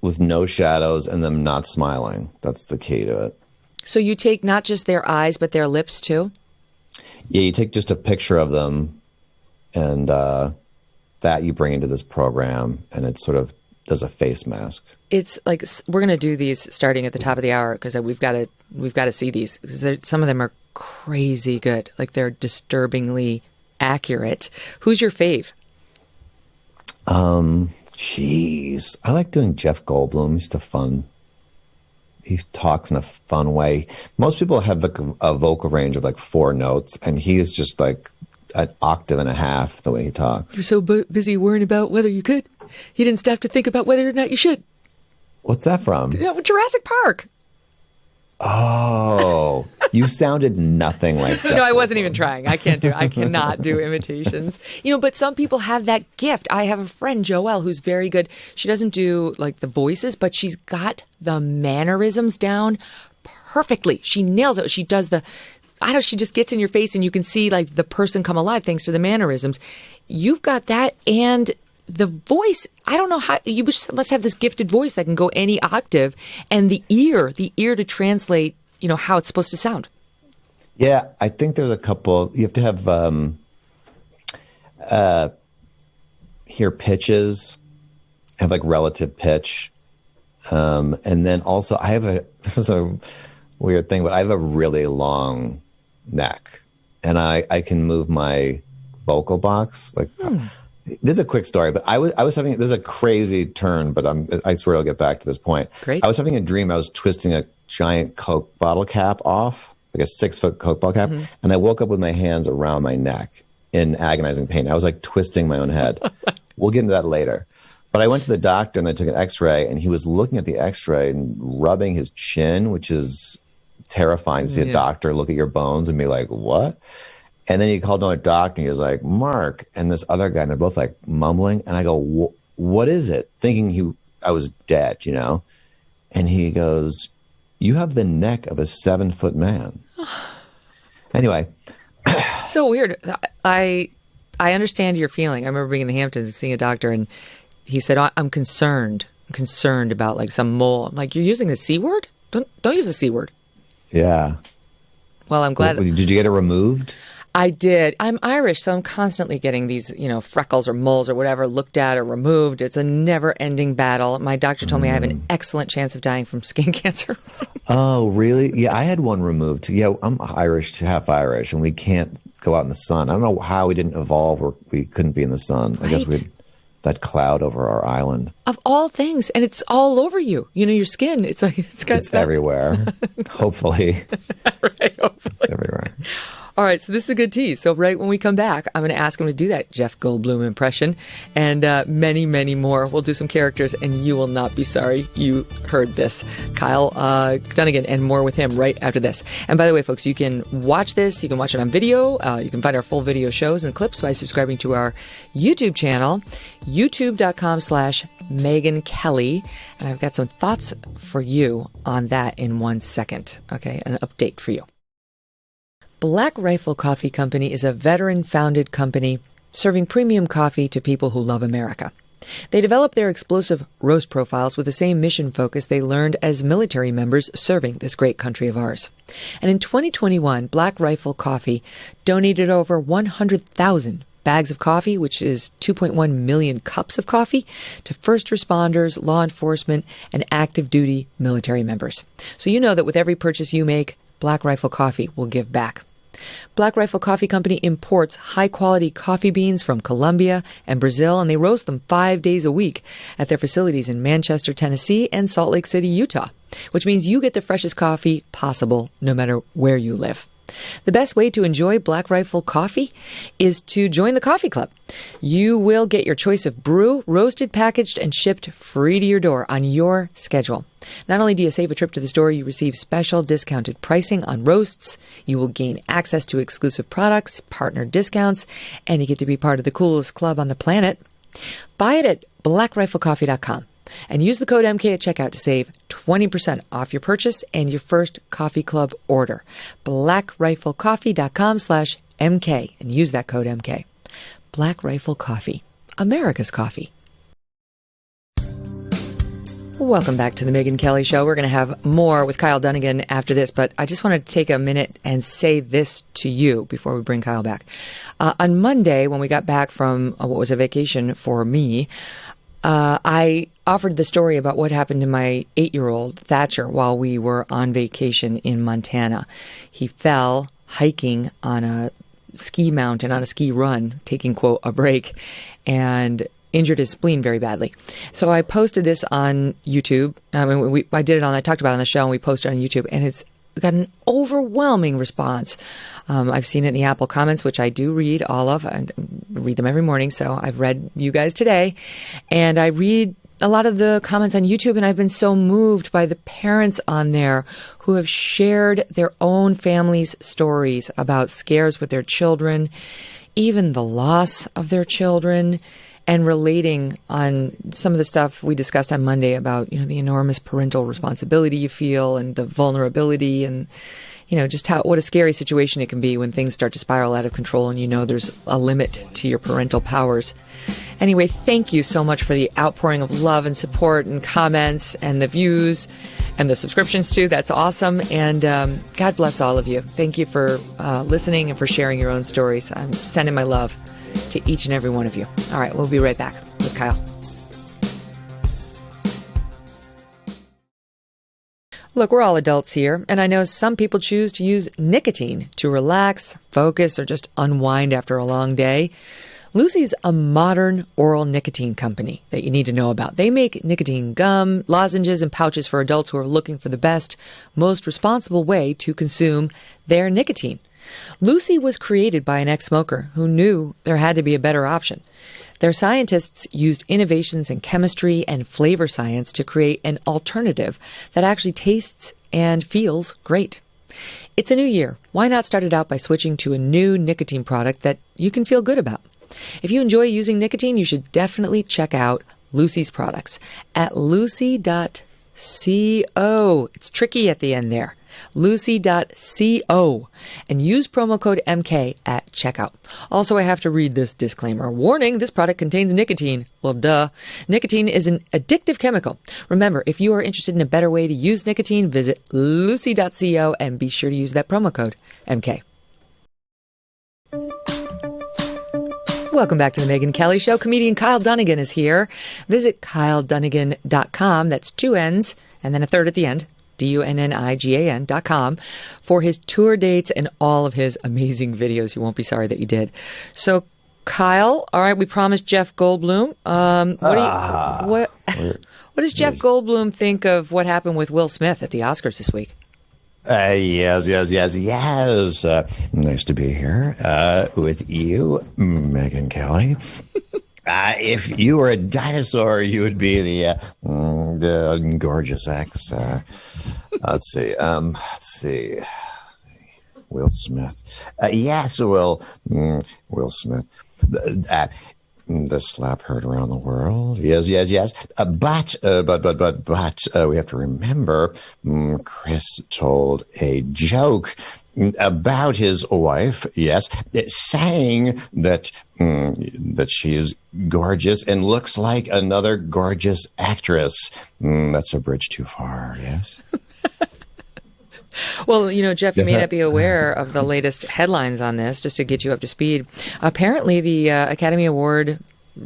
with no shadows and them not smiling. That's the key to it. So you take not just their eyes, but their lips too? Yeah, you take just a picture of them, and that you bring into this program, and it sort of does a face mask. It's like we're going to do these starting at the top of the hour because we've got to see these because some of them are crazy good. Like they're disturbingly accurate. Who's your fave? Jeez, I like doing Jeff Goldblum. He's just fun. He talks in a fun way. Most people have like a vocal range of like 4 notes, and he is just like an octave and a half the way he talks. You're so busy worrying about whether you could. You didn't stop to think about whether or not you should. What's that from? Jurassic Park. Oh, you sounded nothing like Jeff No, I wasn't Goldblum. even trying. I cannot do imitations. But some people have that gift. I have a friend, Joelle, who's very good. She doesn't do like the voices, but she's got the mannerisms down perfectly. She nails it. She does she just gets in your face and you can see like the person come alive thanks to the mannerisms. You've got that, and the voice, I don't know how, you must have this gifted voice that can go any octave, and the ear to translate, how it's supposed to sound. Yeah, I think there's a couple. You have to have hear pitches, have like relative pitch, and then also this is a weird thing, but I have a really long neck, and I can move my vocal box like. This is a quick story, but I was having, this is a crazy turn, but I swear I'll get back to this point. Great. I was having a dream. I was twisting a giant Coke bottle cap off, like a 6-foot Coke bottle cap. And I woke up with my hands around my neck in agonizing pain. I was like twisting my own head. We'll get into that later. But I went to the doctor and they took an x-ray, and he was looking at the x-ray and rubbing his chin, which is terrifying to see a doctor look at your bones and be like, what? And then he called another doctor, and he was like, Mark, and this other guy, and they're both like mumbling. And I go, what is it? Thinking I was dead, And he goes, you have the neck of a 7-foot man. Anyway. So weird. I understand your feeling. I remember being in the Hamptons and seeing a doctor, and he said, I'm concerned. I'm concerned about like some mole. I'm like, you're using the C word? Don't use the C word. Yeah. Well, I'm glad. Did you get it removed? I did. I'm Irish, so I'm constantly getting these, freckles or moles or whatever looked at or removed. It's a never-ending battle. My doctor told me I have an excellent chance of dying from skin cancer. Oh, really? Yeah, I had one removed. Yeah, I'm Irish, half Irish, and we can't go out in the sun. I don't know how we didn't evolve where we couldn't be in the sun. Right. I guess we had that cloud over our island. Of all things, and it's all over you. Your skin. It's like it's everywhere. Hopefully. Right. Hopefully. Everywhere. All right, so this is a good tease. So right when we come back, I'm going to ask him to do that Jeff Goldblum impression and many, many more. We'll do some characters, and you will not be sorry you heard this. Kyle Dunnigan and more with him right after this. And by the way, folks, you can watch this. You can watch it on video. You can find our full video shows and clips by subscribing to our YouTube channel, youtube.com/Megyn Kelly. And I've got some thoughts for you on that in 1 second. Okay, an update for you. Black Rifle Coffee Company is a veteran-founded company serving premium coffee to people who love America. They develop their explosive roast profiles with the same mission focus they learned as military members serving this great country of ours. And in 2021, Black Rifle Coffee donated over 100,000 bags of coffee, which is 2.1 million cups of coffee, to first responders, law enforcement, and active duty military members. So you know that with every purchase you make, Black Rifle Coffee will give back. Black Rifle Coffee Company imports high-quality coffee beans from Colombia and Brazil, and they roast them 5 days a week at their facilities in Manchester, Tennessee, and Salt Lake City, Utah, which means you get the freshest coffee possible no matter where you live. The best way to enjoy Black Rifle coffee is to join the coffee club. You will get your choice of brew, roasted, packaged, and shipped free to your door on your schedule. Not only do you save a trip to the store, you receive special discounted pricing on roasts, you will gain access to exclusive products, partner discounts, and you get to be part of the coolest club on the planet. Buy it at blackriflecoffee.com. And use the code MK at checkout to save 20% off your purchase and your first coffee club order. blackriflecoffee.com/MK and use that code MK. Black Rifle Coffee, America's coffee. Welcome back to the Megyn Kelly Show. We're going to have more with Kyle Dunnigan after this, but I just wanted to take a minute and say this to you before we bring Kyle back. On Monday, when we got back from what was a vacation for me, I offered the story about what happened to my 8-year-old Thatcher while we were on vacation in Montana. He fell hiking on a ski mountain, on a ski run, taking, quote, a break, and injured his spleen very badly. So I posted this on YouTube. I talked about it on the show, and we posted it on YouTube, and it's got an overwhelming response. I've seen it in the Apple comments, which I do read all of. I read them every morning, so I've read you guys today. And I read a lot of the comments on YouTube, and I've been so moved by the parents on there who have shared their own families' stories about scares with their children, even the loss of their children, and relating on some of the stuff we discussed on Monday about, the enormous parental responsibility you feel and the vulnerability and, just what a scary situation it can be when things start to spiral out of control and there's a limit to your parental powers. Anyway, thank you so much for the outpouring of love and support and comments and the views and the subscriptions too. That's awesome. And God bless all of you. Thank you for listening and for sharing your own stories. I'm sending my love to each and every one of you. All right, we'll be right back with Kyle. Look, we're all adults here, and I know some people choose to use nicotine to relax, focus, or just unwind after a long day. Lucy's a modern oral nicotine company that you need to know about. They make nicotine gum, lozenges, and pouches for adults who are looking for the best, most responsible way to consume their nicotine. Lucy was created by an ex-smoker who knew there had to be a better option. Their scientists used innovations in chemistry and flavor science to create an alternative that actually tastes and feels great. It's a new year. Why not start it out by switching to a new nicotine product that you can feel good about? If you enjoy using nicotine, you should definitely check out Lucy's products at lucy.co. It's tricky at the end there. Lucy.co, and use promo code MK at checkout. Also, I have to read this disclaimer. Warning, this product contains nicotine. Well, duh. Nicotine is an addictive chemical. Remember, if you are interested in a better way to use nicotine, visit lucy.co and be sure to use that promo code MK. Welcome back to the Megyn Kelly Show. Comedian Kyle Dunnigan is here. Visit kyledunnigan.com. That's 2 N's and then a third at the end. DUNNIGAN.com for his tour dates and all of his amazing videos. You won't be sorry that you did. So, Kyle, all right, we promised Jeff Goldblum. What does Jeff Goldblum think of what happened with Will Smith at the Oscars this week? Yes. Nice to be here with you, Megyn Kelly. If you were a dinosaur, you would be the gorgeous X. Let's see. Will Smith. Yes, Will Smith. The slap heard around the world. Yes. But we have to remember, Chris told a joke about his wife, yes, saying that she's gorgeous and looks like another gorgeous actress. That's a bridge too far, yes? Well, Jeff, you may not be aware of the latest headlines on this, just to get you up to speed. Apparently, the Academy Award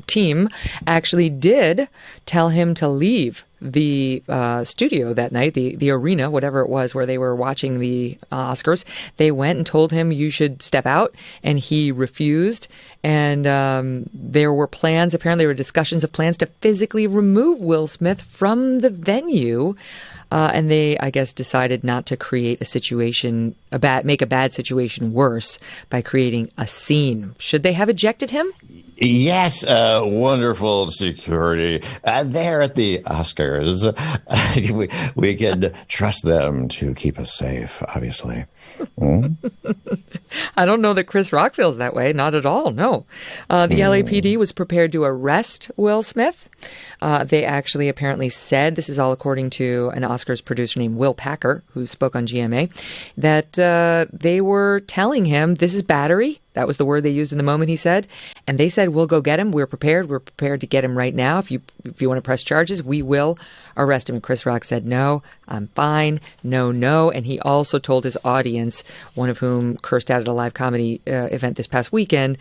team actually did tell him to leave the studio that night, the arena, whatever it was, where they were watching the Oscars. They went and told him, you should step out, and he refused. And there were plans, apparently there were discussions of plans to physically remove Will Smith from the venue. And they, I guess, decided not to create a situation, make a bad situation worse by creating a scene. Should they have ejected him? Yes, wonderful security. There at the Oscars, we can trust them to keep us safe, obviously. I don't know that Chris Rock feels that way. Not at all, no. The LAPD was prepared to arrest Will Smith. They actually apparently said, this is all according to an Oscars producer named Will Packer, who spoke on GMA, that they were telling him, this is battery. That was the word they used in the moment, he said. And they said, we'll go get him. We're prepared. We're prepared to get him right now. If you want to press charges, we will arrest him. And Chris Rock said, no, I'm fine. No. And he also told his audience, one of whom cursed out at a live comedy event this past weekend,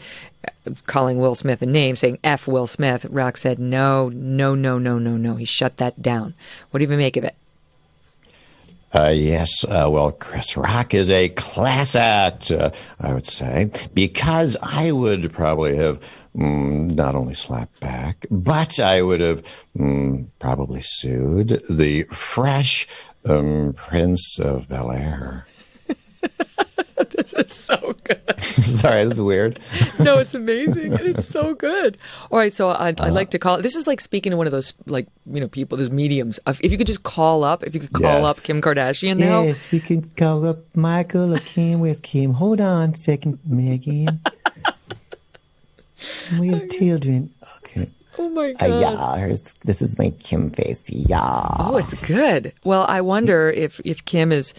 calling Will Smith a name, saying F Will Smith. Rock said, no. He shut that down. What do you make of it? Yes, well, Chris Rock is a class act, I would say, because I would probably have not only slapped back, but I would have probably sued the fresh Prince of Bel-Air. This is so good. Sorry, this is weird. No, it's amazing. And it's so good. All right. So I like to call it. This is like speaking to one of those, like, people, those mediums. If you could just call up, Yes. Kim Kardashian now. Yes, we can call up Michael or Kim. Where's Kim? Hold on a second, Megan. We have children. Okay. Oh my God. This is my Kim face. Yeah. Oh, it's good. Well, I wonder if Kim is,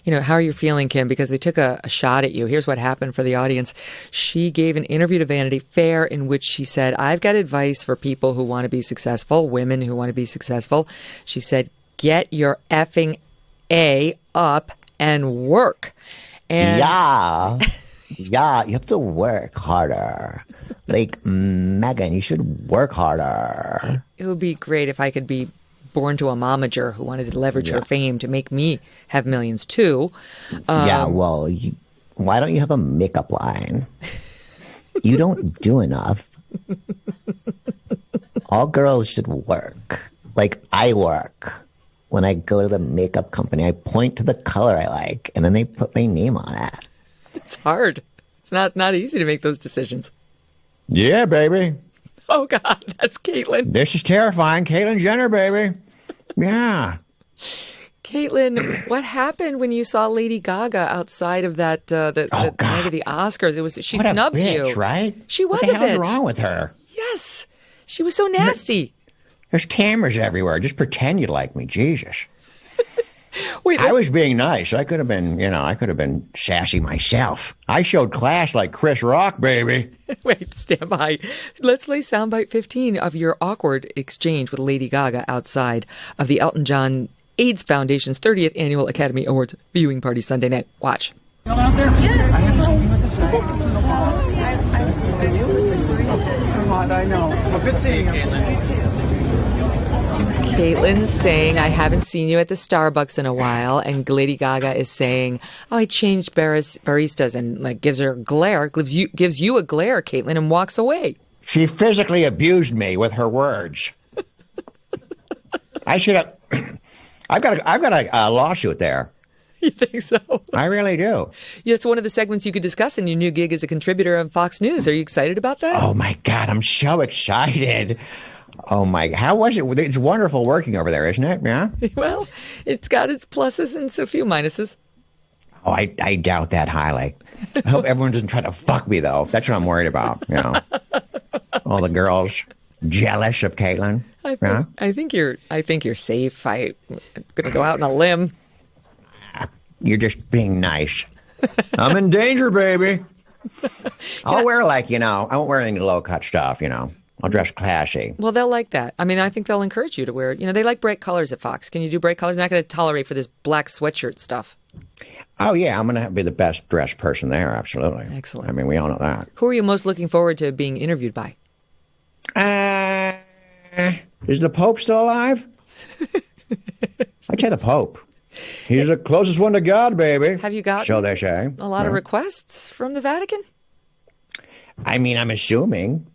how are you feeling, Kim? Because they took a shot at you. Here's what happened for the audience. She gave an interview to Vanity Fair in which she said, I've got advice for people who want to be successful, women who want to be successful. She said, get your effing A up and work. And Yeah, you have to work harder. Like, Megan, you should work harder. It would be great if I could be born to a momager who wanted to leverage her fame to make me have millions too. Why don't you have a makeup line? You don't do enough. All girls should work. Like, I work. When I go to the makeup company, I point to the color I like, and then they put my name on it. It's hard. It's not easy to make those decisions. Yeah, baby. Oh, God, that's Caitlyn. This is terrifying. Caitlyn Jenner, baby. Yeah. Caitlyn, what happened when you saw Lady Gaga outside of that the night of the Oscars? She What snubbed a bitch, you, right? She was what the a hell's bitch. wrong with her? Yes, she was so nasty. There's cameras everywhere. Just pretend you like me, Jesus. Wait, I was being nice. I could have been sassy myself. I showed class like Chris Rock, baby. Wait, stand by. Let's play soundbite 15 of your awkward exchange with Lady Gaga outside of the Elton John AIDS Foundation's 30th Annual Academy Awards viewing party Sunday night. Watch. I know. Well, good seeing you, Caitlyn. Caitlyn's saying, I haven't seen you at the Starbucks in a while. And Lady Gaga is saying, oh, I changed baristas, and like gives her a glare, gives you a glare, Caitlyn, and walks away. She physically abused me with her words. I should have. I've got a lawsuit there. You think so? I really do. Yeah, it's one of the segments you could discuss in your new gig as a contributor on Fox News. Are you excited about that? Oh my God, I'm so excited. Oh my, how was it? It's wonderful working over there, isn't it? Yeah. Well, it's got its pluses and a few minuses. Oh, I doubt that highly. I hope everyone doesn't try to fuck me though. That's what I'm worried about. All the girls jealous of Caitlyn. I think you're safe. I'm gonna go out on a limb. You're just being nice. I'm in danger, baby. I'll wear I won't wear any low cut stuff. I'll dress classy. Well, they'll like that. I mean, I think they'll encourage you to wear it. They like bright colors at Fox. Can you do bright colors? Not going to tolerate for this black sweatshirt stuff. Oh, yeah. I'm going to be the best dressed person there. Absolutely. Excellent. I mean, we all know that. Who are you most looking forward to being interviewed by? Is the Pope still alive? I'd say the Pope. He's the closest one to God, baby. Have you got so they say. A lot of requests from the Vatican? I mean, I'm assuming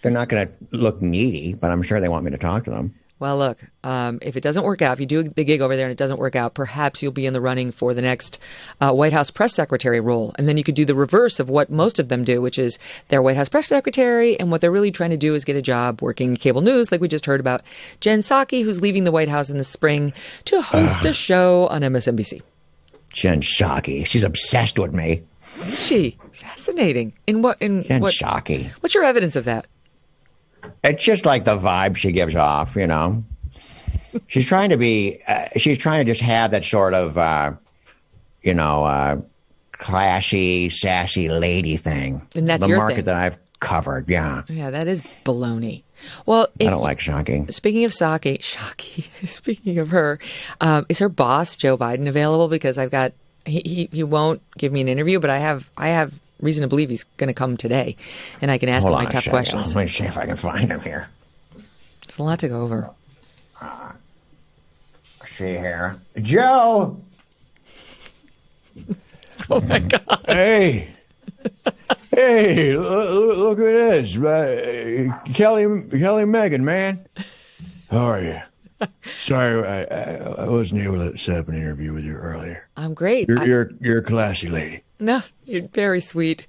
they're not going to look needy, but I'm sure they want me to talk to them. Well, look, if it doesn't work out, if you do the gig over there and it doesn't work out, perhaps you'll be in the running for the next White House press secretary role. And then you could do the reverse of what most of them do, which is they're White House press secretary. And what they're really trying to do is get a job working cable news, like we just heard about Jen Psaki, who's leaving the White House in the spring to host a show on MSNBC. Jen Psaki. She's obsessed with me. Is she? Fascinating. Jen Psaki. What's your evidence of that? It's just like the vibe she gives off, She's trying to just have that sort of, classy, sassy lady thing. And that's the your market thing. that I've covered, yeah. Yeah, that is baloney. Well, I don't like Psaki. Speaking of Psaki, speaking of her, is her boss, Joe Biden, available? Because he won't give me an interview, but I have reason to believe he's going to come today, and I can ask him my tough questions. Let me see if I can find him here. There's a lot to go over. See here. Joe! Oh, my God. Hey, look who it is. Kelly Megyn, man. How are you? Sorry, I wasn't able to set up an interview with you earlier. I'm great. You're a classy lady. No, you're very sweet.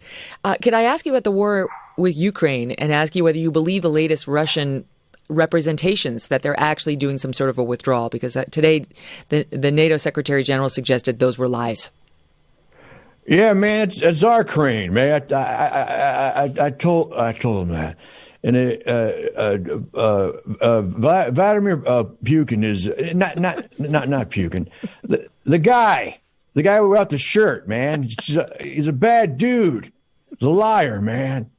Could I ask you about the war with Ukraine and ask you whether you believe the latest Russian representations that they're actually doing some sort of a withdrawal? Because today the NATO Secretary General suggested those were lies. Yeah, man, it's our crane, man. I told him that, and Vladimir Putin is not Putin, the guy without the shirt, man. He's a bad dude. He's a liar, man.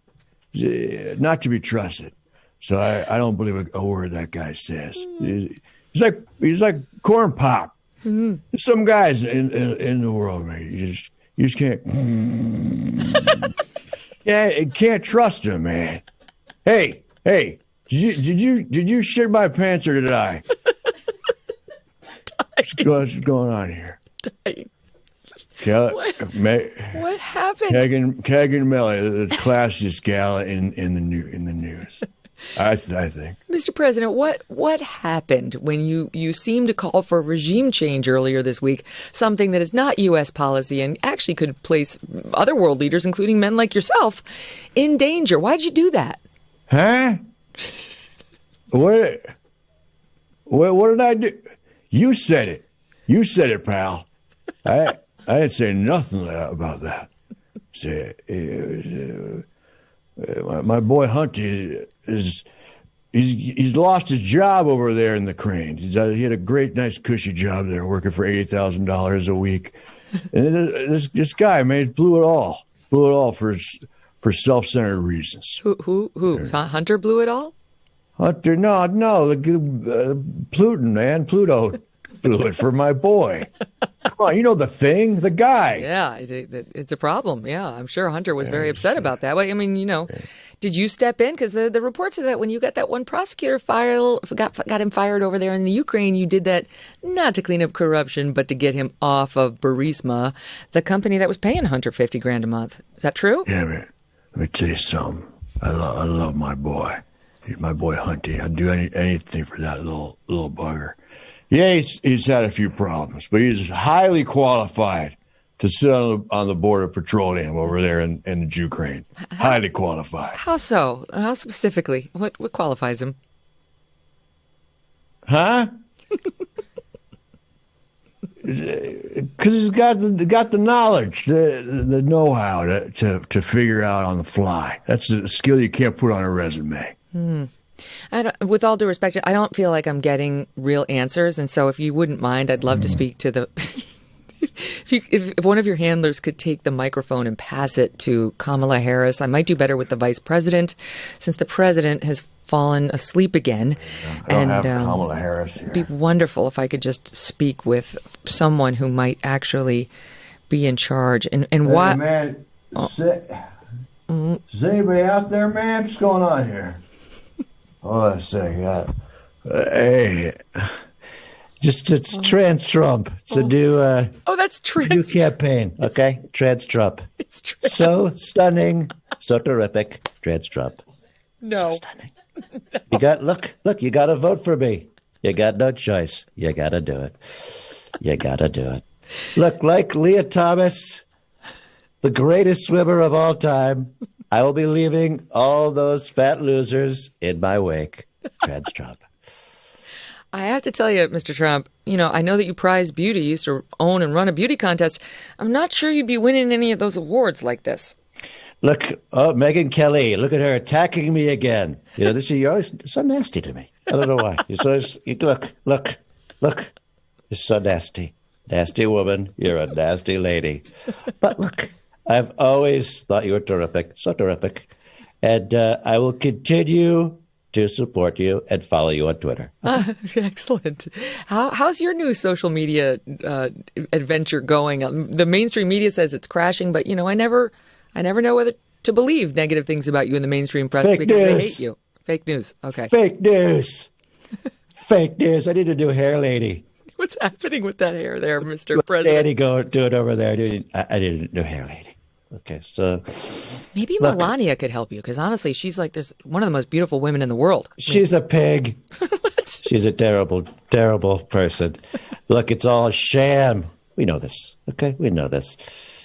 He's not to be trusted. So I don't believe a word that guy says. He's like corn pop. Mm-hmm. There's some guys in the world, man. You just can't. Can't trust him, man. Hey, did you shit my pants or did I? What's going on here? What happened? Megyn Kelly, the classiest gal in the news. I think. Mr. President, what happened when you seemed to call for a regime change earlier this week, something that is not U.S. policy and actually could place other world leaders, including men like yourself, in danger? Why'd you do that? Huh? What did I do? You said it. You said it, pal. I didn't say nothing about that. My boy Hunty he's lost his job over there in the crane. He had a great, nice, cushy job there, working for $80,000 a week. And this guy, man, blew it all for self-centered reasons. Who? Hunter blew it all? Hunter, no, Putin, man, Pluto blew it for my boy. Come on, you know the thing, the guy. Yeah, it's a problem. Yeah, I'm sure Hunter was very upset about that. Well, I mean, did you step in? Because the reports are that when you got that one prosecutor got him fired over there in the Ukraine, you did that not to clean up corruption, but to get him off of Burisma, the company that was paying Hunter $50,000 a month. Is that true? Yeah, man. Let me tell you something. I love my boy. He's my boy Hunty. I'd do anything for that little bugger. Yeah, he's had a few problems, but he's highly qualified to sit on the board of petroleum over there in the Ukraine. Highly qualified. How so? How specifically? What qualifies him? Huh? Because he's got the knowledge, the know-how to figure out on the fly. That's a skill you can't put on a resume. With all due respect, I don't feel like I'm getting real answers, and so if you wouldn't mind, I'd love to speak to the. If one of your handlers could take the microphone and pass it to Kamala Harris, I might do better with the vice president, since the president has fallen asleep again. I don't have Kamala Harris here. It'd be wonderful if I could just speak with someone who might actually be in charge. And why? Man, is anybody out there, man? What's going on here? Hold on a second. Hey, it's Trans Trump. It's a new that's Trans new campaign. Okay, Trans Trump. It's Trans. So stunning, so terrific. Trans Trump. No. So stunning. No. You got look. You got to vote for me. You got no choice. You got to do it. You got to do it. Look, like Leah Thomas, the greatest swimmer of all time, I will be leaving all those fat losers in my wake. Trans Trump. I have to tell you, Mr. Trump, I know that you prize beauty. You used to own and run a beauty contest. I'm not sure you'd be winning any of those awards like this. Look, Megyn Kelly, look at her attacking me again. You're always so nasty to me. I don't know why. Look. You're so nasty. Nasty woman. You're a nasty lady. But look, I've always thought you were terrific. So terrific. And I will continue to support you and follow you on Twitter. Excellent. How's your new social media adventure going? The mainstream media says it's crashing, but I never know whether to believe negative things about you in the mainstream press Fake because news. They hate you. Fake news. Okay. Fake news. Fake news. I need a new hair lady. What's happening with that hair there, Mr. President? Danny, go do it over there. I need a new hair lady. Okay, so maybe Melania could help you because honestly, she's like there's one of the most beautiful women in the world. She's a pig. What? She's a terrible, terrible person. Look, it's all a sham. We know this. Okay, we know this.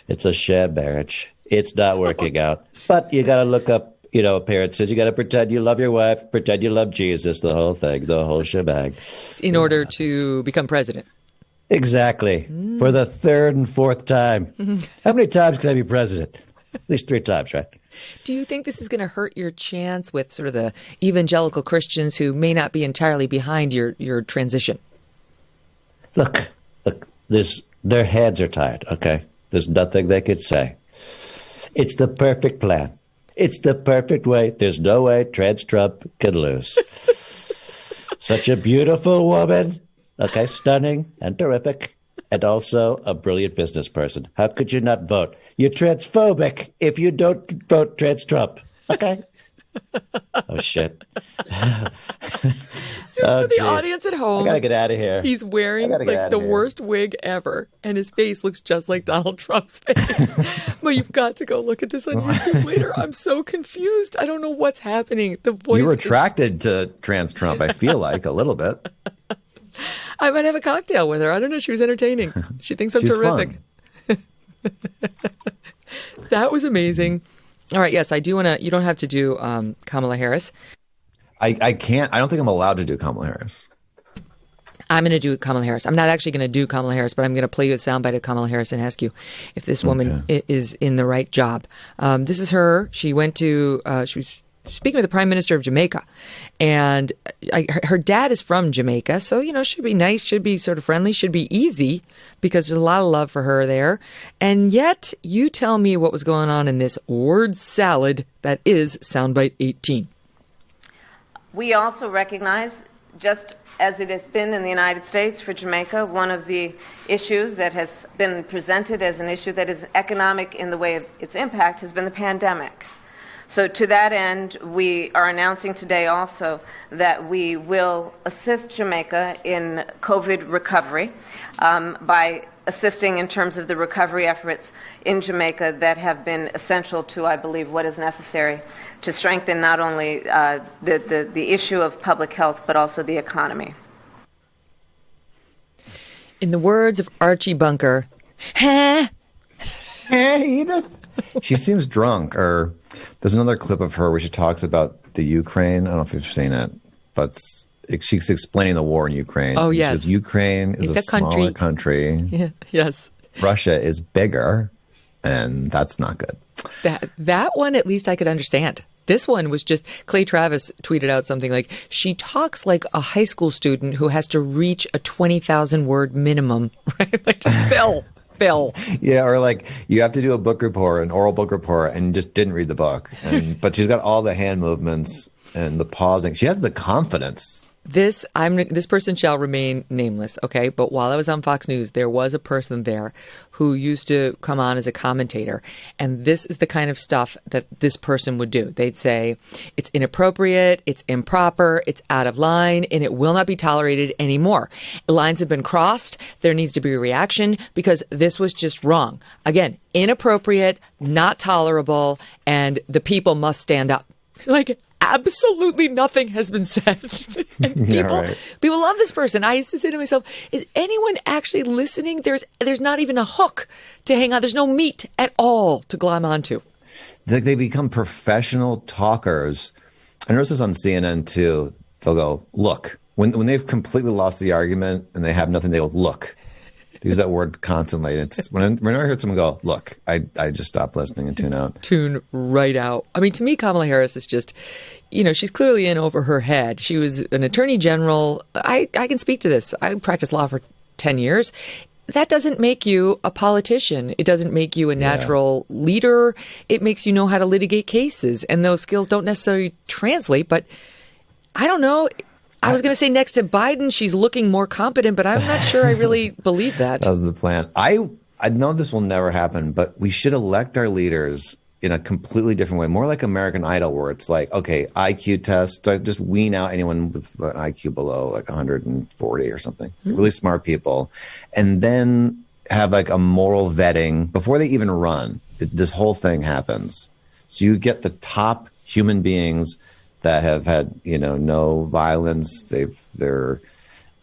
It's a sham marriage. It's not working out. But you got to look up, appearances. You got to pretend you love your wife, pretend you love Jesus, the whole thing, the whole shebang. In order to become president. Exactly. For the third and fourth time. How many times can I be president? At least 3 times, right? Do you think this is going to hurt your chance with sort of the evangelical Christians who may not be entirely behind your transition? Look, their hands are tied, okay? There's nothing they could say. It's the perfect plan. It's the perfect way. There's no way trans Trump can lose. Such a beautiful woman. Okay, stunning and terrific. And also a brilliant business person. How could you not vote? You're transphobic if you don't vote trans Trump. Okay. Oh, shit. So for the audience at home, I gotta get out of here. He's wearing like the worst wig ever, and his face looks just like Donald Trump's face. But you've got to go look at this on YouTube later. I'm so confused. I don't know what's happening. The voice. You were attracted to trans Trump, I feel like, a little bit. I might have a cocktail with her. I don't know. She was entertaining. She thinks I'm terrific. That was amazing. All right. Yes, I do want to. You don't have to do Kamala Harris. I can't. I don't think I'm allowed to do Kamala Harris. I'm going to do Kamala Harris. I'm not actually going to do Kamala Harris, but I'm going to play you a soundbite of Kamala Harris and ask you if this woman is in the right job. This is her. She went to. She was speaking with the Prime Minister of Jamaica, and her dad is from Jamaica, so should be nice, should be sort of friendly, should be easy because there's a lot of love for her there. And yet, you tell me what was going on in this word salad that is soundbite 18. We also recognize, just as it has been in the United States for Jamaica, one of the issues that has been presented as an issue that is economic in the way of its impact has been the pandemic. So to that end, we are announcing today also that we will assist Jamaica in COVID recovery by assisting in terms of the recovery efforts in Jamaica that have been essential to, I believe, what is necessary to strengthen not only the issue of public health, but also the economy. In the words of Archie Bunker, Edith. She seems drunk. Or there's another clip of her where she talks about the Ukraine. I don't know if you've seen it, but she's explaining the war in Ukraine. Oh, yes. She says Ukraine is a smaller country. Yeah, yes. Russia is bigger, and that's not good. That one, at least I could understand. This one was just, Clay Travis tweeted out something like, she talks like a high school student who has to reach a 20,000 word minimum, right? Like just Phil. Yeah, or like you have to do a book report, an oral book report, and just didn't read the book. But she's got all the hand movements and the pausing. She has the confidence. This person shall remain nameless, okay? But while I was on Fox News, there was a person there who used to come on as a commentator, and this is the kind of stuff that this person would do. They'd say, it's inappropriate, it's improper, it's out of line, and it will not be tolerated anymore. Lines have been crossed, there needs to be a reaction, because this was just wrong. Again, inappropriate, not tolerable, and the people must stand up. Like, absolutely nothing has been said. And people love this person. I used to say to myself, is anyone actually listening? There's not even a hook to hang on. There's no meat at all to glom onto. They become professional talkers. I noticed this on CNN too. They'll go, look. When they've completely lost the argument and they have nothing, they go, look. They use that word constantly. It's whenever I heard someone go, look, I just stop listening and tune out. Tune right out. I mean, to me, Kamala Harris is just, she's clearly in over her head. She was an attorney general. I can speak to this. I practiced law for 10 years. That doesn't make you a politician. It doesn't make you a natural leader. It makes you know how to litigate cases. And those skills don't necessarily translate. But I don't know. I was going to say next to Biden, she's looking more competent, but I'm not sure I really believe that. That was the plan. I know this will never happen, but we should elect our leaders in a completely different way, more like American Idol, where it's like, okay, IQ test, just wean out anyone with an IQ below like 140 or something, really smart people, and then have like a moral vetting before they even run. This whole thing happens. So you get the top human beings that have had, no violence. They're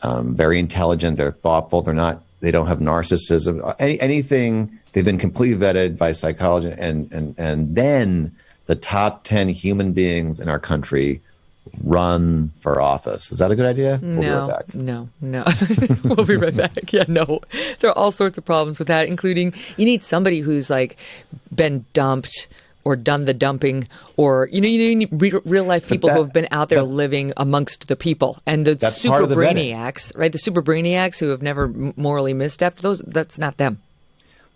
very intelligent. They're thoughtful. They're not They don't have narcissism. Anything. They've been completely vetted by psychology, and then the top 10 human beings in our country run for office. Is that a good idea? No, we'll be right back. no. We'll be right back. Yeah, no. There are all sorts of problems with that, including you need somebody who's like been dumped or done the dumping, or you need real life people who have been out there living amongst the people, and the super brainiacs, right? The super brainiacs who have never morally misstepped. That's not them.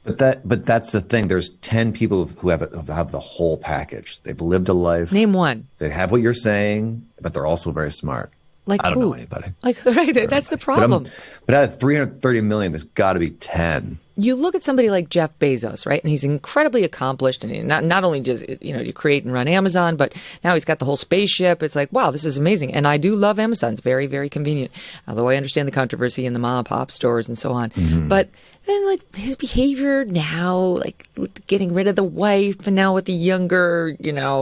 But that's the thing. There's 10 people who have the whole package. They've lived a life. Name one. They have what you're saying, but they're also very smart. Like I don't who? know anybody. Like right, that's the problem. But out of 330 million, there's got to be 10. You look at somebody like Jeff Bezos, right? And he's incredibly accomplished, and not only just to create and run Amazon, but now he's got the whole spaceship. It's like, wow, this is amazing. And I do love Amazon. It's very, very convenient. Although I understand the controversy in the mom and pop stores and so on. Mm-hmm. But then, like, his behavior now, like with getting rid of the wife, and now with the younger,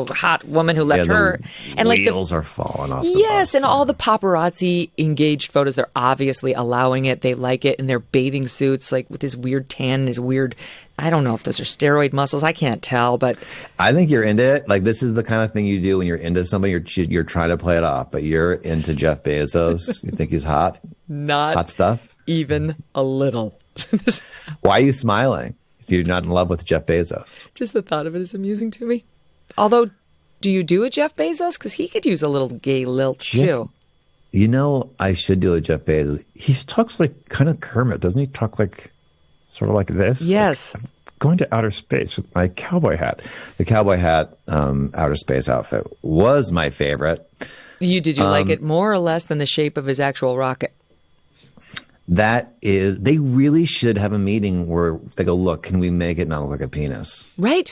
hot woman who left her, and like the wheels are falling off. Yes, and all the paparazzi engaged photos. They're obviously allowing it. They like it in their bathing suits, like with his weird tan and his weird. I don't know if those are steroid muscles. I can't tell, but I think you're into it. Like, this is the kind of thing you do when you're into somebody. You're trying to play it off, but you're into Jeff Bezos. You think he's hot? Not hot stuff. Even a little. Why are you smiling if you're not in love with Jeff Bezos? Just the thought of it is amusing to me. Although, do you do a Jeff Bezos? Because he could use a little gay lilt too. I should do a Jeff Bezos. He talks like kind of Kermit, doesn't he? Talk like sort of like this. Yes. Like, I'm going to outer space with my cowboy hat. The cowboy hat, outer space outfit was my favorite. Did you like it more or less than the shape of his actual rocket? They really should have a meeting where they go, look, can we make it not look like a penis? Right.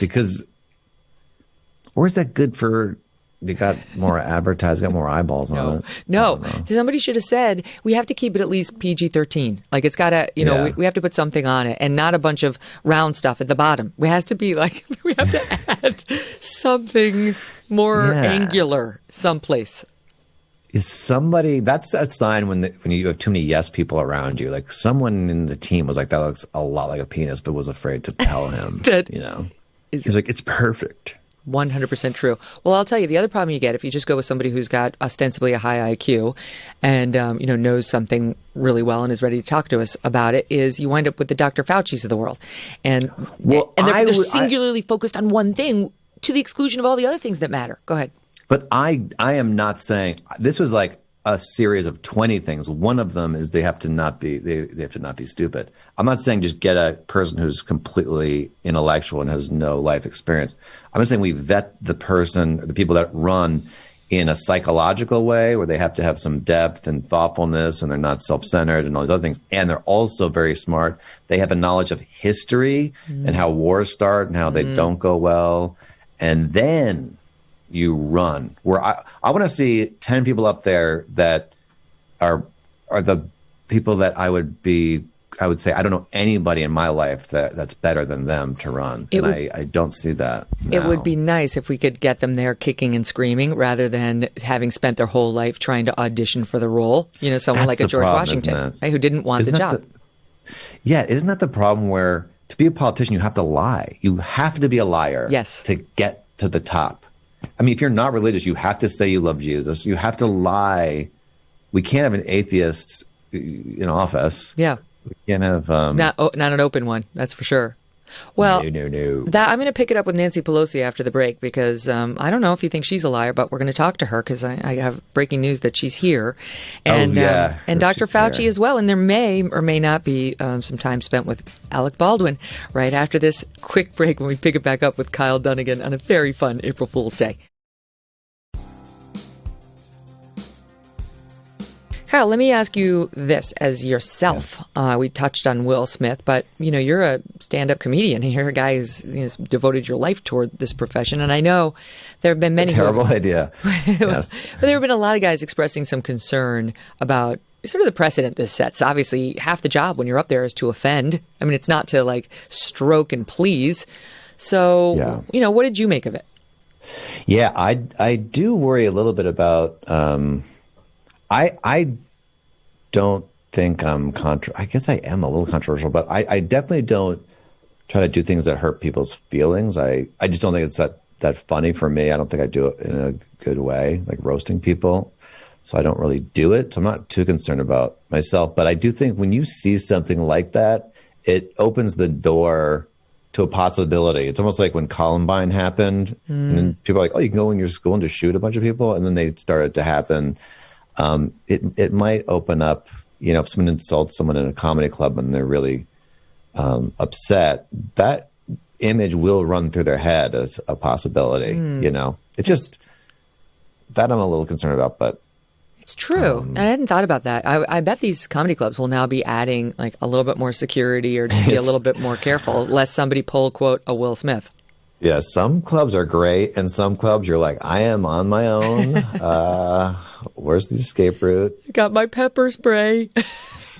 Or is that good for, you got more advertised, got more eyeballs on it? No. Somebody should have said, we have to keep it at least PG-13. Like, it's got to, we have to put something on it and not a bunch of round stuff at the bottom. It has to be like, we have to add something more angular someplace. Is somebody, that's a sign when you have too many yes people around you. Like, someone in the team was like, that looks a lot like a penis, but was afraid to tell him. He's like, it's perfect. 100% true. Well, I'll tell you, the other problem you get if you just go with somebody who's got ostensibly a high IQ and, knows something really well and is ready to talk to us about it is you wind up with the Dr. Fauci's of the world. And they're singularly focused on one thing to the exclusion of all the other things that matter. Go ahead. But I am not saying this was like a series of 20 things. One of them is they have to not be stupid. I'm not saying just get a person who's completely intellectual and has no life experience. I'm just saying we vet the person, the people that run in a psychological way where they have to have some depth and thoughtfulness and they're not self-centered and all these other things. And they're also very smart. They have a knowledge of history and how wars start and how they don't go well. And then you run. Where I want to see 10 people up there that are the people that I would say I don't know anybody in my life that's better than them to run. I don't see that now. It would be nice if we could get them there kicking and screaming rather than having spent their whole life trying to audition for the role. Someone like a George Washington, right, who didn't want the job. Isn't that the problem where to be a politician you have to lie? You have to be a liar to get to the top. I mean, if you're not religious, you have to say you love Jesus. You have to lie. We can't have an atheist in office. Yeah. We can't have... not an open one, that's for sure. Well, no. I'm going to pick it up with Nancy Pelosi after the break because I don't know if you think she's a liar, but we're going to talk to her because I have breaking news that she's here. And, and Dr. Fauci here as well. And there may or may not be some time spent with Alec Baldwin right after this quick break when we pick it back up with Kyle Dunnigan on a very fun April Fool's Day. Kyle, let me ask you this as yourself. Yes. We touched on Will Smith, but you're a stand-up comedian. You're a guy who's devoted your life toward this profession, and I know there have been many. Terrible idea. Yes. But there have been a lot of guys expressing some concern about sort of the precedent this sets. Obviously, half the job when you're up there is to offend. I mean, it's not to like stroke and please. So, what did you make of it? Yeah, I do worry a little bit about. I don't think I guess I am a little controversial, but I definitely don't try to do things that hurt people's feelings. I just don't think it's that funny for me. I don't think I do it in a good way, like roasting people. So I don't really do it. So I'm not too concerned about myself. But I do think when you see something like that, it opens the door to a possibility. It's almost like when Columbine happened, and then people are like, oh, you can go in your school and just shoot a bunch of people. And then they started to happen. It might open up, if someone insults someone in a comedy club and they're really upset, that image will run through their head as a possibility. It's just that I'm a little concerned about, but it's true. And I hadn't thought about that. I bet these comedy clubs will now be adding like a little bit more security or just be a little bit more careful, lest somebody pull, quote, a Will Smith. Yeah, some clubs are great, and some clubs you're like, I am on my own. Where's the escape route? I got my pepper spray.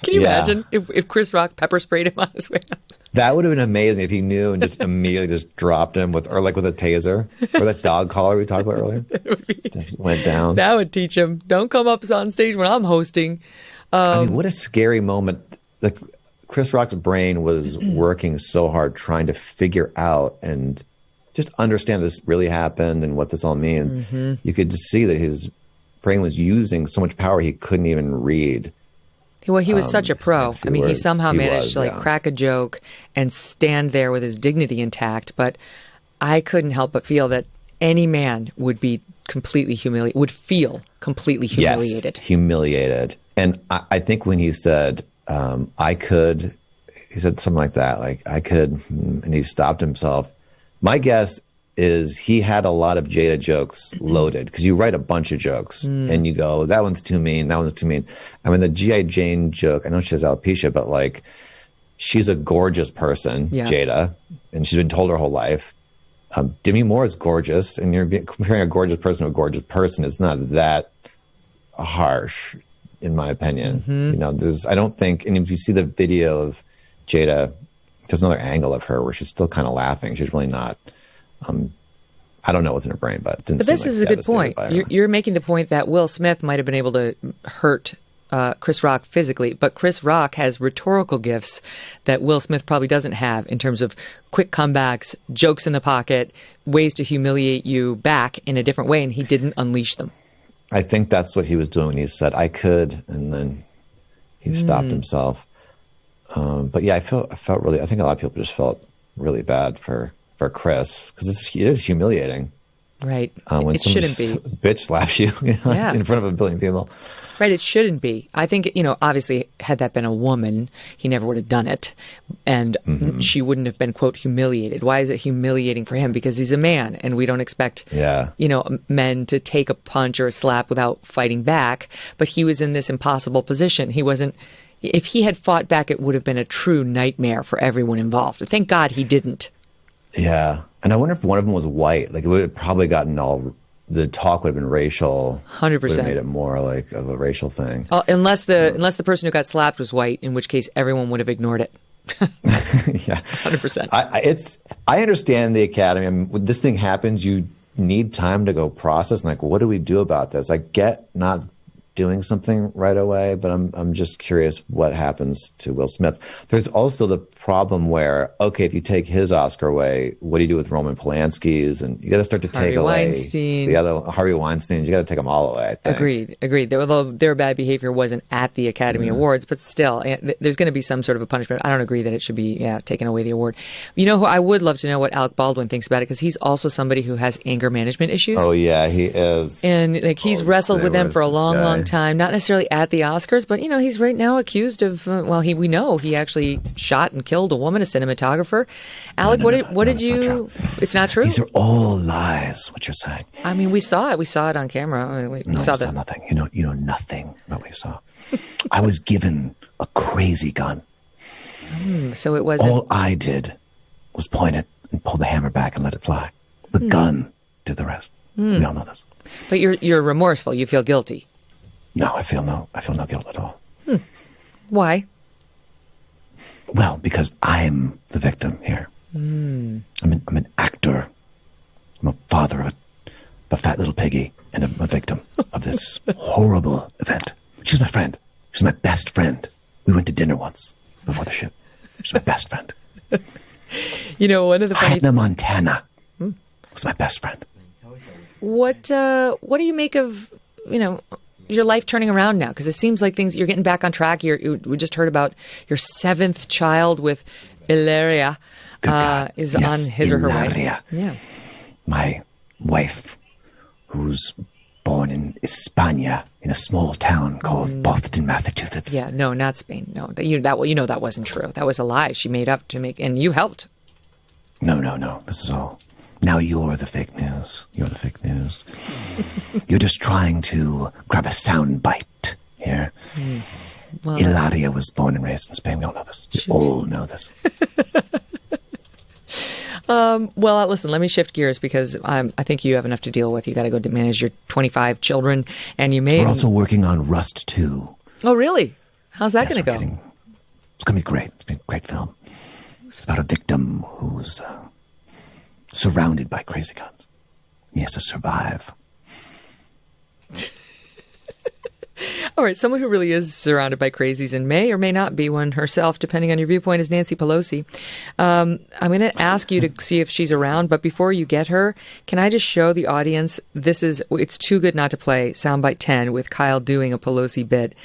Can you imagine if Chris Rock pepper sprayed him on his way out? That would have been amazing if he knew and just immediately just dropped him with a taser or that dog collar we talked about earlier. Went down. That would teach him. Don't come up on stage when I'm hosting. I mean, what a scary moment. Like Chris Rock's brain was working so hard trying to figure out and just understand this really happened and what this all means. You could just see that his brain was using so much power he couldn't even read. Well, he was such a pro. I mean, he somehow managed to crack a joke and stand there with his dignity intact. But I couldn't help but feel that any man would be completely humiliated, would feel completely humiliated. Yes, humiliated. And I think when he said, he said something like that, like I could, and he stopped himself. My guess is he had a lot of Jada jokes loaded because you write a bunch of jokes and you go, that one's too mean, that one's too mean. I mean, the G.I. Jane joke, I know she has alopecia, but like she's a gorgeous person, Jada, and she's been told her whole life. Demi Moore is gorgeous, and you're comparing a gorgeous person to a gorgeous person. It's not that harsh, in my opinion. I don't think, and if you see the video of Jada, there's another angle of her where she's still kind of laughing. She's really not. I don't know what's in her brain, but it didn't this seem is a good point. You're making the point that Will Smith might have been able to hurt Chris Rock physically, but Chris Rock has rhetorical gifts that Will Smith probably doesn't have in terms of quick comebacks, jokes in the pocket, ways to humiliate you back in a different way, and he didn't unleash them. I think that's what he was doing when he said, I could, and then he stopped himself. But yeah, I felt really, I think a lot of people just felt really bad for Chris, because it is humiliating. Right. When it shouldn't be. Bitch slaps you in front of a billion people. Right. It shouldn't be. I think, obviously, had that been a woman, he never would have done it. And she wouldn't have been, quote, humiliated. Why is it humiliating for him? Because he's a man, and we don't expect, men to take a punch or a slap without fighting back. But he was in this impossible position. He wasn't. If he had fought back, it would have been a true nightmare for everyone involved. Thank God he didn't. Yeah. And I wonder if one of them was white. Like, it would have probably gotten the talk would have been racial. 100%. Would have made it more like of a racial thing. Unless the person who got slapped was white, in which case everyone would have ignored it. Yeah. 100%. I understand the Academy. I mean, when this thing happens, you need time to go process. And like, what do we do about this? I get not doing something right away, but I'm just curious what happens to Will Smith. There's also the problem where, okay, if you take his Oscar away, what do you do with Roman Polanski's? And you got to start to take away the other Harvey Weinstein's. You got to take them all away, I think. Agreed. Although their bad behavior wasn't at the Academy Awards, but still, there's going to be some sort of a punishment. I don't agree that it should be taking away the award. You know who I would love to know what Alec Baldwin thinks about it, because he's also somebody who has anger management issues. Oh yeah, he is. And like he's wrestled with them for a long time, not necessarily at the Oscars, but he's right now accused of we know he actually shot and killed a woman, a cinematographer. Alec, what did you? It's not true. These are all lies. What you're saying? I mean, we saw it. We saw it on camera. I mean, we saw nothing. You know nothing about what you saw. I was given a crazy gun. So it wasn't. All I did was point it and pull the hammer back and let it fly. The gun did the rest. We all know this. But you're remorseful. You feel guilty. No, I feel no guilt at all. Why? Well, because I'm the victim here. I'm an actor. I'm a father of a fat little piggy and a victim of this horrible event. She's my friend. She's my best friend. We went to dinner once before the ship. She's my best friend. You know, one of the funny Hannah Montana was my best friend. What do you make of, you know, your life turning around now? Because it seems like you're getting back on track. We just heard about your 7th child with Ilaria is on his or her way. Yeah. My wife, who's born in España, in a small town called Boston, Massachusetts. Yeah, no, not Spain. No, that wasn't true. That was a lie she made up to make, and you helped. No. This is all. Now you're the fake news. You're the fake news. You're just trying to grab a sound bite here. Well, Ilaria was born and raised in Spain. We all know this. We all know this. Well, listen, let me shift gears because I think you have enough to deal with. You got to go to manage your 25 children, and We're also working on Rust 2. Oh, really? How's that going to go? It's going to be great. It's been a great film. It's about a victim who's surrounded by crazy guns. He has to survive. All right, someone who really is surrounded by crazies and may or may not be one herself, depending on your viewpoint, is Nancy Pelosi. I'm going to ask you to see if she's around, but before you get her, can I just show the audience, it's too good not to play, Soundbite 10 with Kyle doing a Pelosi bit,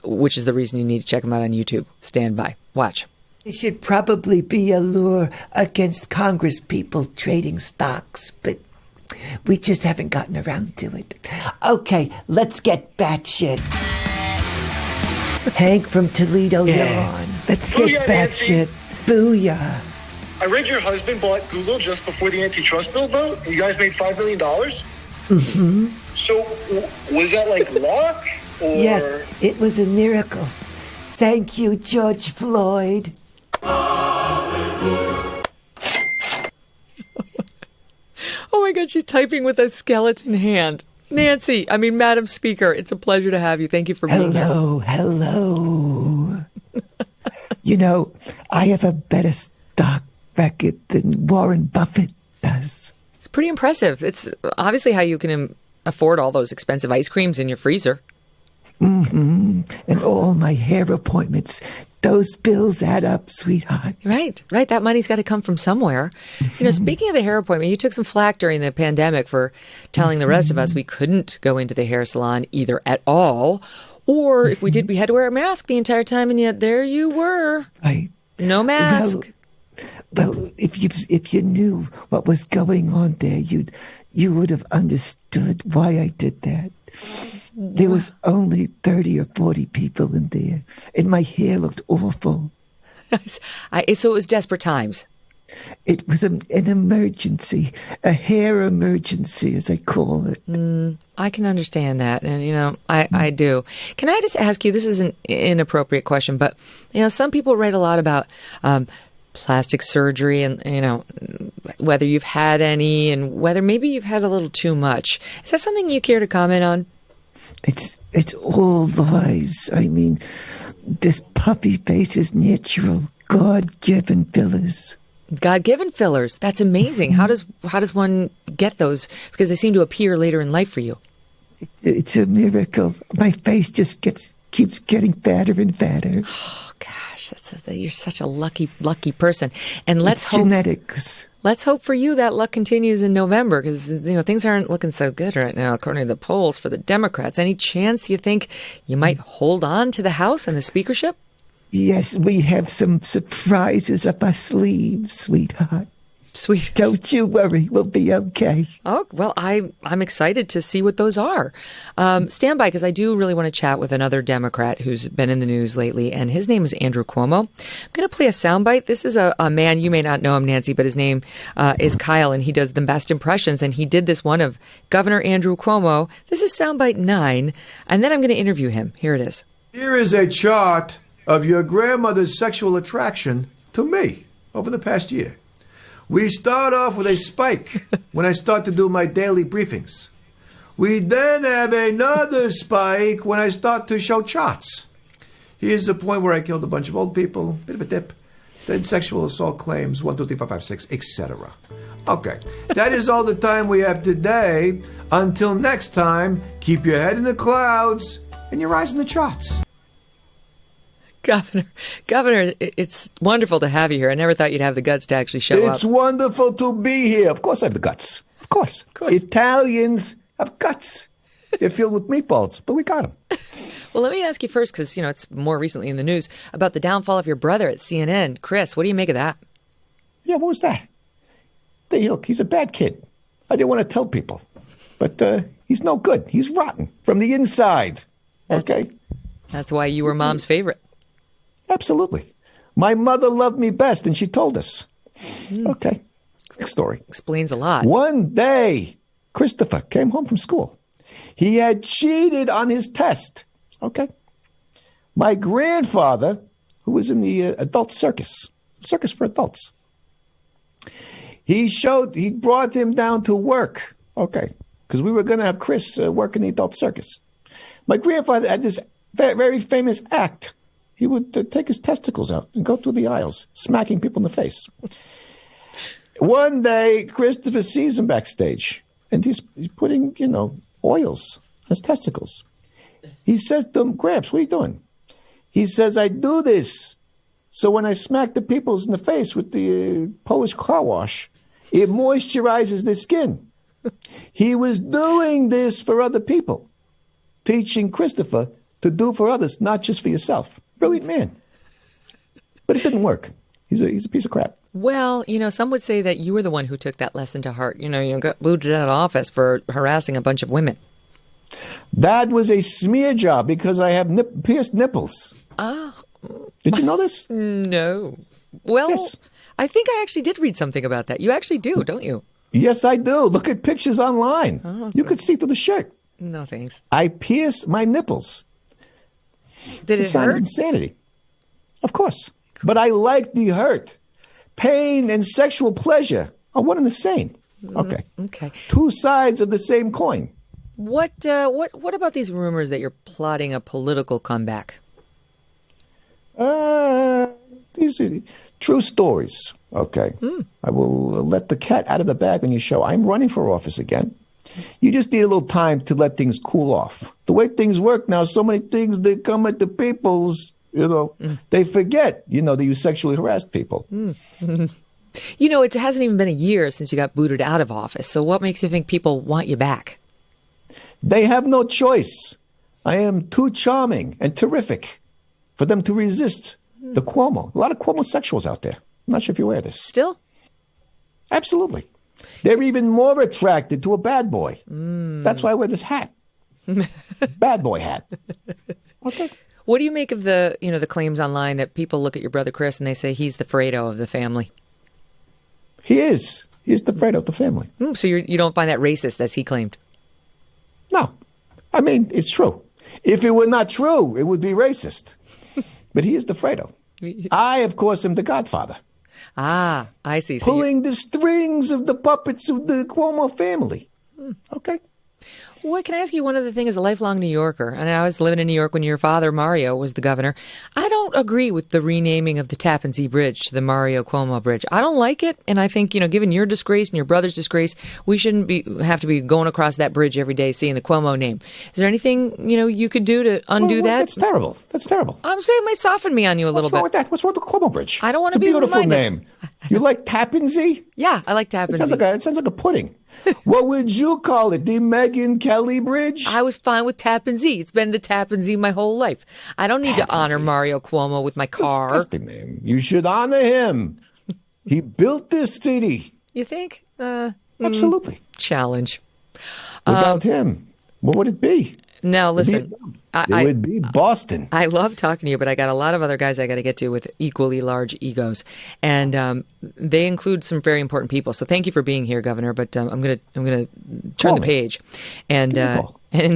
which is the reason you need to check him out on YouTube. Stand by. Watch. It should probably be a lure against Congress people trading stocks, but we just haven't gotten around to it. Okay, let's get batshit. Hank from Toledo, you're on. Let's get batshit. Booyah. I read your husband bought Google just before the antitrust bill vote. You guys made $5 million? Mm-hmm. So was that like luck? Or... Yes, it was a miracle. Thank you, George Floyd. Oh my God, she's typing with a skeleton hand. Madam Speaker, it's a pleasure to have you. Thank you for being here. Hello. You know, I have a better stock record than Warren Buffett does. It's pretty impressive. It's obviously how you can afford all those expensive ice creams in your freezer. Mm-hmm. And all my hair appointments. Those bills add up, sweetheart. Right. That money's got to come from somewhere. You know, speaking of the hair appointment, you took some flack during the pandemic for telling the rest of us we couldn't go into the hair salon either at all, or if we did, we had to wear a mask the entire time, and yet there you were. Right. No mask. Well, if you knew what was going on there, you would have understood why I did that. There was only 30 or 40 people in there, and my hair looked awful. So it was desperate times. It was an emergency, a hair emergency, as I call it. I can understand that, and, you know, I do. Can I just ask you, this is an inappropriate question, but, you know, some people write a lot about plastic surgery and, you know, whether you've had any and whether maybe you've had a little too much. Is that something you care to comment on? It's all lies. I mean, this puffy face is natural, God-given fillers. God-given fillers. That's amazing. How does one get those? Because they seem to appear later in life for you. It's a miracle. My face just keeps getting fatter and fatter. Oh gosh, you're such a lucky person. And let's hope genetics. Let's hope for you that luck continues in November, because, you know, things aren't looking so good right now, according to the polls for the Democrats. Any chance you think you might hold on to the House and the speakership? Yes, we have some surprises up our sleeves, sweetheart. Sweet. Don't you worry. We'll be okay. Oh, well, I'm excited to see what those are. Stand by, because I do really want to chat with another Democrat who's been in the news lately, and his name is Andrew Cuomo. I'm going to play a soundbite. This is a man, you may not know him, Nancy, but his name is Kyle, and he does the best impressions, and he did this one of Governor Andrew Cuomo. This is soundbite 9, and then I'm going to interview him. Here it is. Here is a chart of your grandmother's sexual attraction to me over the past year. We start off with a spike when I start to do my daily briefings. We then have another spike when I start to show charts. Here's the point where I killed a bunch of old people, bit of a dip, then sexual assault claims, 1, 2, 3, 4, 5, 6, etc. Okay, that is all the time we have today. Until next time, keep your head in the clouds and your eyes in the charts. Governor, it's wonderful to have you here. I never thought you'd have the guts to actually show up. It's wonderful to be here. Of course I have the guts. Of course. Italians have guts. They're filled with meatballs, but we got them. Well, let me ask you first, because, it's more recently in the news, about the downfall of your brother at CNN. Chris, what do you make of that? Yeah, what was that? Look, he's a bad kid. I didn't want to tell people, but he's no good. He's rotten from the inside. Okay? That's why you were Mom's favorite. Absolutely. My mother loved me best, and she told us. Okay. Next story. Explains a lot. One day, Christopher came home from school. He had cheated on his test. Okay. My grandfather, who was in the adult circus for adults, he brought him down to work. Okay. Because we were going to have Chris work in the adult circus. My grandfather had this very famous act. He would take his testicles out and go through the aisles, smacking people in the face. One day, Christopher sees him backstage, and he's putting, oils on his testicles. He says to him, Gramps, what are you doing? He says, I do this so when I smack the people in the face with the Polish car wash, it moisturizes their skin. He was doing this for other people, teaching Christopher to do for others, not just for yourself. Brilliant man. But it didn't work. He's a piece of crap. Well, some would say that you were the one who took that lesson to heart. You got booted out of office for harassing a bunch of women. That was a smear job because I have pierced nipples. Oh. Did you know this? No. Well, yes. I think I actually did read something about that. You actually do, don't you? Yes, I do. Look at pictures online. Oh, you could see through the shirt. No, thanks. I pierced my nipples. Did it hurt? Insanity. Of course. But I like the hurt. Pain and sexual pleasure are one and the same. Okay. Okay. Two sides of the same coin. What about these rumors that you're plotting a political comeback? These are true stories. Okay. I will let the cat out of the bag on your show. I'm running for office again. You just need a little time to let things cool off. The way things work now, so many things they come at the people's, they forget, that you sexually harassed people. It hasn't even been a year since you got booted out of office. So what makes you think people want you back? They have no choice. I am too charming and terrific for them to resist the Cuomo. A lot of Cuomo-sexuals out there. I'm not sure if you're aware of this. Still? Absolutely. They're even more attracted to a bad boy. That's why I wear this hat. Bad boy hat. Okay. What do you make of the claims online that people look at your brother Chris and they say he's the Fredo of the family? He is. He's the Fredo of the family. So you don't find that racist, as he claimed? No. I mean, it's true. If it were not true, it would be racist. But he is the Fredo. I, of course, am the godfather. Ah, I see. Pulling the strings of the puppets of the Cuomo family. Okay. Well, can I ask you one other thing as a lifelong New Yorker? And I was living in New York when your father, Mario, was the governor. I don't agree with the renaming of the Tappan Zee Bridge to the Mario Cuomo Bridge. I don't like it. And I think, given your disgrace and your brother's disgrace, we shouldn't have to be going across that bridge every day seeing the Cuomo name. Is there anything, you could do to undo that? That's terrible. That's terrible. I'm saying it might soften me on you a little bit. What's wrong with that? What's wrong with the Cuomo Bridge? I don't want to be reminded. It's a beautiful reminded. name. You like Tappan Zee? Yeah, I like Tappan Zee. It sounds like a pudding. What would you call it? The Megyn Kelly Bridge? I was fine with Tappan Zee. It's been the Tappan Zee my whole life. I don't need to honor Mario Cuomo with my car. Disgusting name. You should honor him. He built this city. You think? Absolutely. Challenge. Without him, what would it be? Now, listen. It would be Boston. I love talking to you, but I got a lot of other guys I got to get to with equally large egos, and they include some very important people. So thank you for being here, Governor. But I'm gonna turn the page and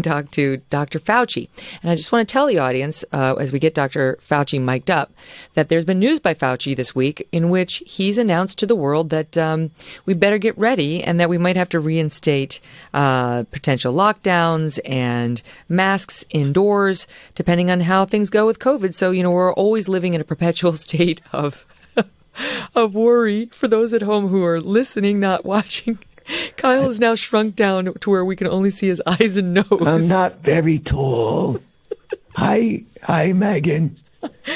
talk to Dr. Fauci. And I just want to tell the audience, as we get Dr. Fauci mic'd up, that there's been news by Fauci this week in which he's announced to the world that we better get ready and that we might have to reinstate potential lockdowns and masks indoors, depending on how things go with COVID. So, we're always living in a perpetual state of worry for those at home who are listening, not watching. Kyle is now shrunk down to where we can only see his eyes and nose. I'm not very tall. Hi, Megan.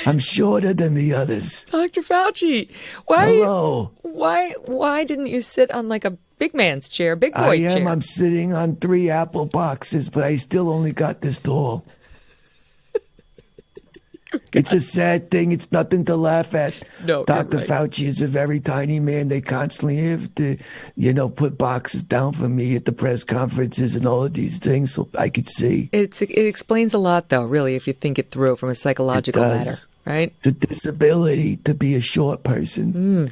I'm shorter than the others. Dr. Fauci, why? Hello. Why didn't you sit on like a big man's chair, big boy chair? I'm sitting on 3 apple boxes, but I still only got this tall. It's a sad thing. It's nothing to laugh at. No, Dr. right. Fauci is a very tiny man. They constantly have to, put boxes down for me at the press conferences and all of these things so I could see. It explains a lot, though, really, if you think it through from a psychological matter, right? It's a disability to be a short person.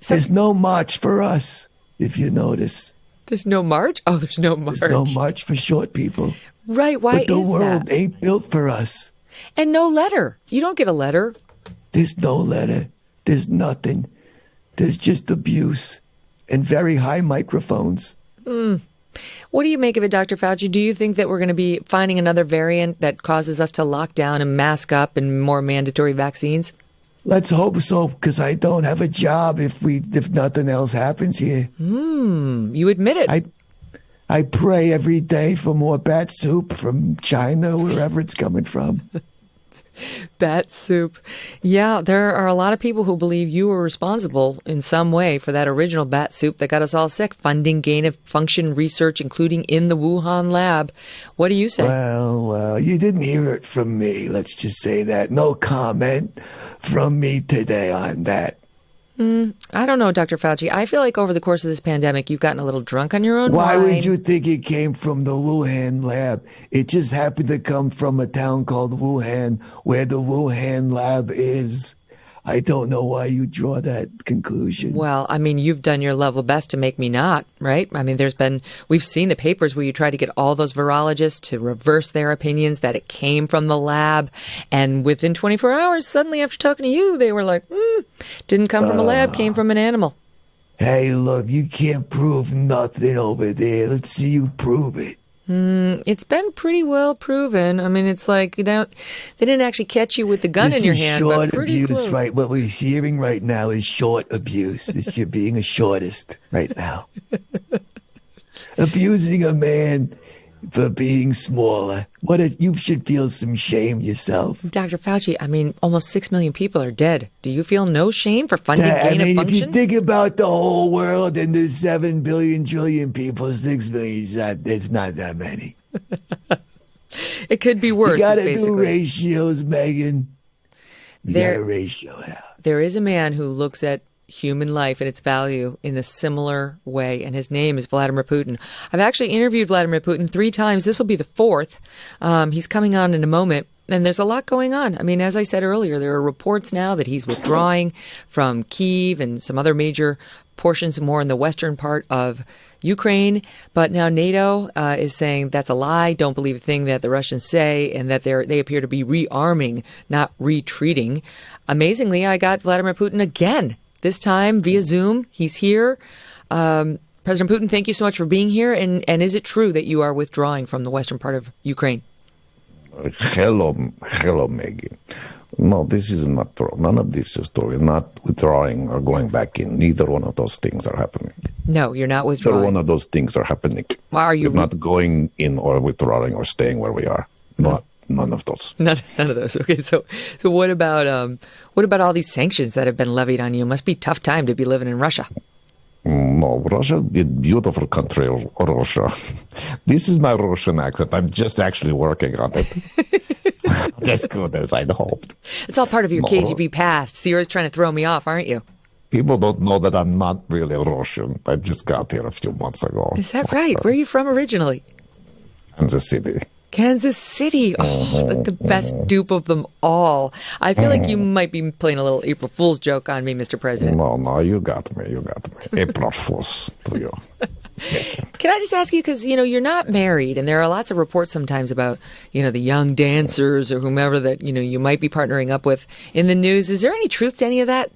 There's no march for us, if you notice. There's no march? Oh, there's no march. There's no march for short people. Right, why but the is world that? ain't built for us. And no letter. You don't get a letter. There's no letter. There's nothing. There's just abuse and very high microphones. What do you make of it, Dr. Fauci? Do you think that we're going to be finding another variant that causes us to lock down and mask up and more mandatory vaccines? Let's hope so, because I don't have a job if nothing else happens here. You admit it. I pray every day for more bat soup from China, wherever it's coming from. Bat soup. Yeah, there are a lot of people who believe you were responsible in some way for that original bat soup that got us all sick, funding gain-of-function research, including in the Wuhan lab. What do you say? Well, you didn't hear it from me. Let's just say that. No comment from me today on that. I don't know, Dr. Fauci. I feel like over the course of this pandemic, you've gotten a little drunk on your own Why wine. would you think it came from the Wuhan lab? It just happened to come from a town called Wuhan, where the Wuhan lab is. I don't know why you draw that conclusion. Well, I mean, you've done your level best to make me not, right? I mean, we've seen the papers where you try to get all those virologists to reverse their opinions that it came from the lab. And within 24 hours, suddenly after talking to you, they were like, didn't come from a lab, came from an animal. Hey, look, you can't prove nothing over there. Let's see you prove it. It's been pretty well proven. I mean, it's like they didn't actually catch you with the gun in your hand. This is but short pretty abuse, close. right? What we're hearing right now is short abuse. You're being a shortist right now. Abusing a man for being smaller. You should feel some shame yourself. Dr. Fauci, I mean, almost 6 million people are dead. Do you feel no shame for funding gain of If function? you think about the whole world and there's 7 billion trillion people, 6 million, it's not that many. It could be worse. You got to is do basically. ratios, Megan. You got to ratio it out. There is a man who looks at human life and its value in a similar way, and his name is Vladimir Putin. I've actually interviewed Vladimir Putin 3 times. This will be the 4th. He's coming on in a moment, and there's a lot going on. I mean, as I said earlier, there are reports now that he's withdrawing from Kyiv and some other major portions more in the western part of Ukraine. But now NATO is saying that's a lie. Don't believe a thing that the Russians say, and that they appear to be rearming, not retreating. Amazingly, I got Vladimir Putin again. This time via Zoom. He's here. President Putin, thank you so much for being here. And is it true that you are withdrawing from the western part of Ukraine? Hello, Megyn. No, this is not true. None of this is true. We're not withdrawing or going back in. Neither one of those things are happening. No, you're not Neither withdrawing. one of those things are happening. Why are you? We're not going in or withdrawing or staying where we are. None of those. None of those. Okay, so what about all these sanctions that have been levied on you? It must be a tough time to be living in Russia. No, Russia is a beautiful country, Russia. This is my Russian accent. I'm just actually working on it. As good as I'd hoped. It's all part of your No. KGB past. So you're always trying to throw me off, aren't you? People don't know that I'm not really Russian. I just got here a few months ago. Is that right? Where are you from originally? Kansas City. Kansas City. Oh, that's the best dupe of them all. I feel like you might be playing a little April Fool's joke on me, Mr. President. No, you got me. April Fools to you. Can I just ask you, because, you're not married, and there are lots of reports sometimes about, the young dancers or whomever that, you might be partnering up with in the news. Is there any truth to any of that?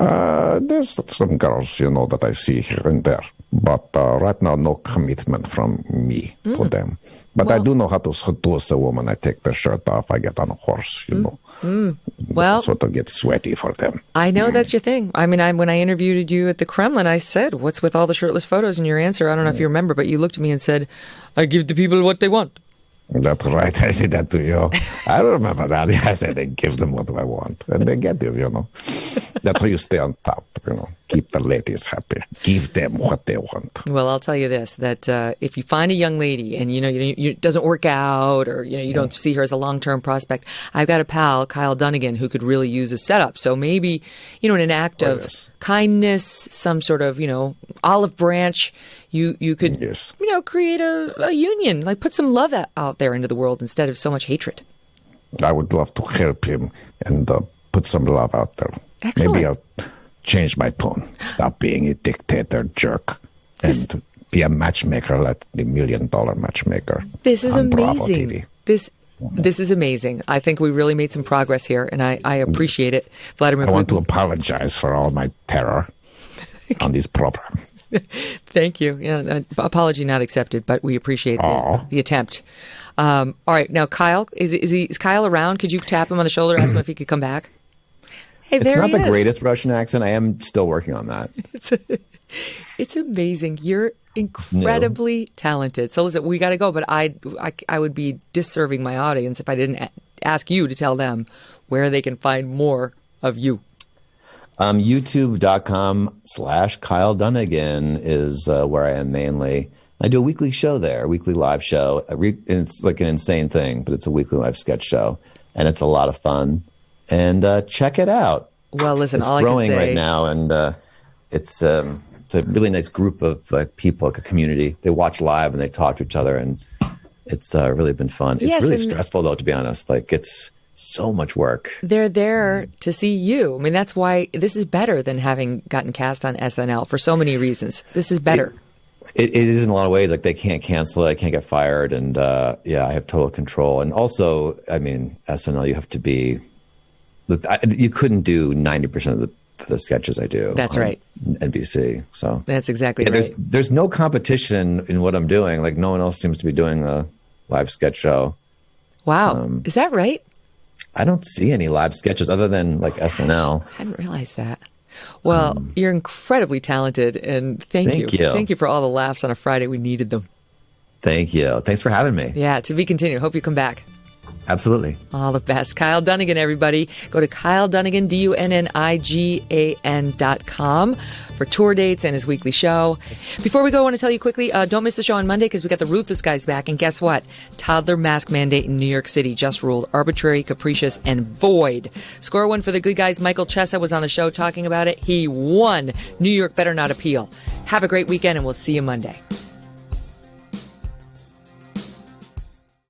There's some girls, that I see here and there. But right now, no commitment from me to them. But I do know how to seduce a woman. I take the shirt off. I get on a horse, Well, sort of get sweaty for them. I know that's your thing. I mean, when I interviewed you at the Kremlin, I said, what's with all the shirtless photos? And your answer, I don't know if you remember, but you looked at me and said, I give the people what they want. That's right. I said that to you. I remember that. I said, they give them what I want. And they get it, That's how you stay on top, Keep the ladies happy. Give them what they want. Well, I'll tell you this, that if you find a young lady and, it doesn't work out or, you don't see her as a long-term prospect, I've got a pal, Kyle Dunnigan, who could really use a setup. So maybe, in an act of kindness, some sort of, olive branch, you could, create a union, like put some love out there into the world instead of so much hatred. I would love to help him and put some love out there. Excellent. Maybe I'll change my tone. Stop being a dictator jerk and be a matchmaker like the $1 Million Matchmaker. This is on Bravo amazing. TV. This is amazing. I think we really made some progress here, and I appreciate it. Vladimir Putin. I want to apologize for all my terror on this program. Thank you. Apology not accepted, but we appreciate the attempt. All right, now Kyle, is Kyle around? Could you tap him on the shoulder, ask him if he could come back? Hey, it's not the greatest Russian accent. I am still working on that. It's amazing. You're incredibly talented. So listen, we got to go, but I would be disserving my audience if I didn't ask you to tell them where they can find more of you. YouTube.com/Kyle Dunnigan is where I am mainly. I do a weekly show there, a weekly live show. It's like an insane thing, but it's a weekly live sketch show, and it's a lot of fun. And check it out. Well, listen, it's all I can growing say right now, and it's a really nice group of people, like a community. They watch live and they talk to each other, and it's really been fun. It's really stressful, though, to be honest. Like, it's so much work. They're there to see you. I mean, that's why this is better than having gotten cast on SNL for so many reasons. This is better. It is in a lot of ways. Like, they can't cancel it. I can't get fired. And I have total control. And also, I mean, SNL, you have to be... You couldn't do 90% of the sketches I do. That's right. NBC. So that's exactly right. There's no competition in what I'm doing. Like, no one else seems to be doing a live sketch show. Wow. Is that right? I don't see any live sketches other than like SNL. I hadn't realized that. Well, you're incredibly talented, and thank you. Thank you for all the laughs on a Friday. We needed them. Thank you. Thanks for having me. Yeah, to be continued. Hope you come back. Absolutely. All the best. Kyle Dunnigan, everybody. Go to Kyle Dunnigan, DUNNIGAN.com for tour dates and his weekly show. Before we go, I want to tell you quickly, don't miss the show on Monday because we got the Ruthless guys back. And guess what? Toddler mask mandate in New York City just ruled arbitrary, capricious, and void. Score one for the good guys. Michael Chessa was on the show talking about it. He won. New York better not appeal. Have a great weekend, and we'll see you Monday.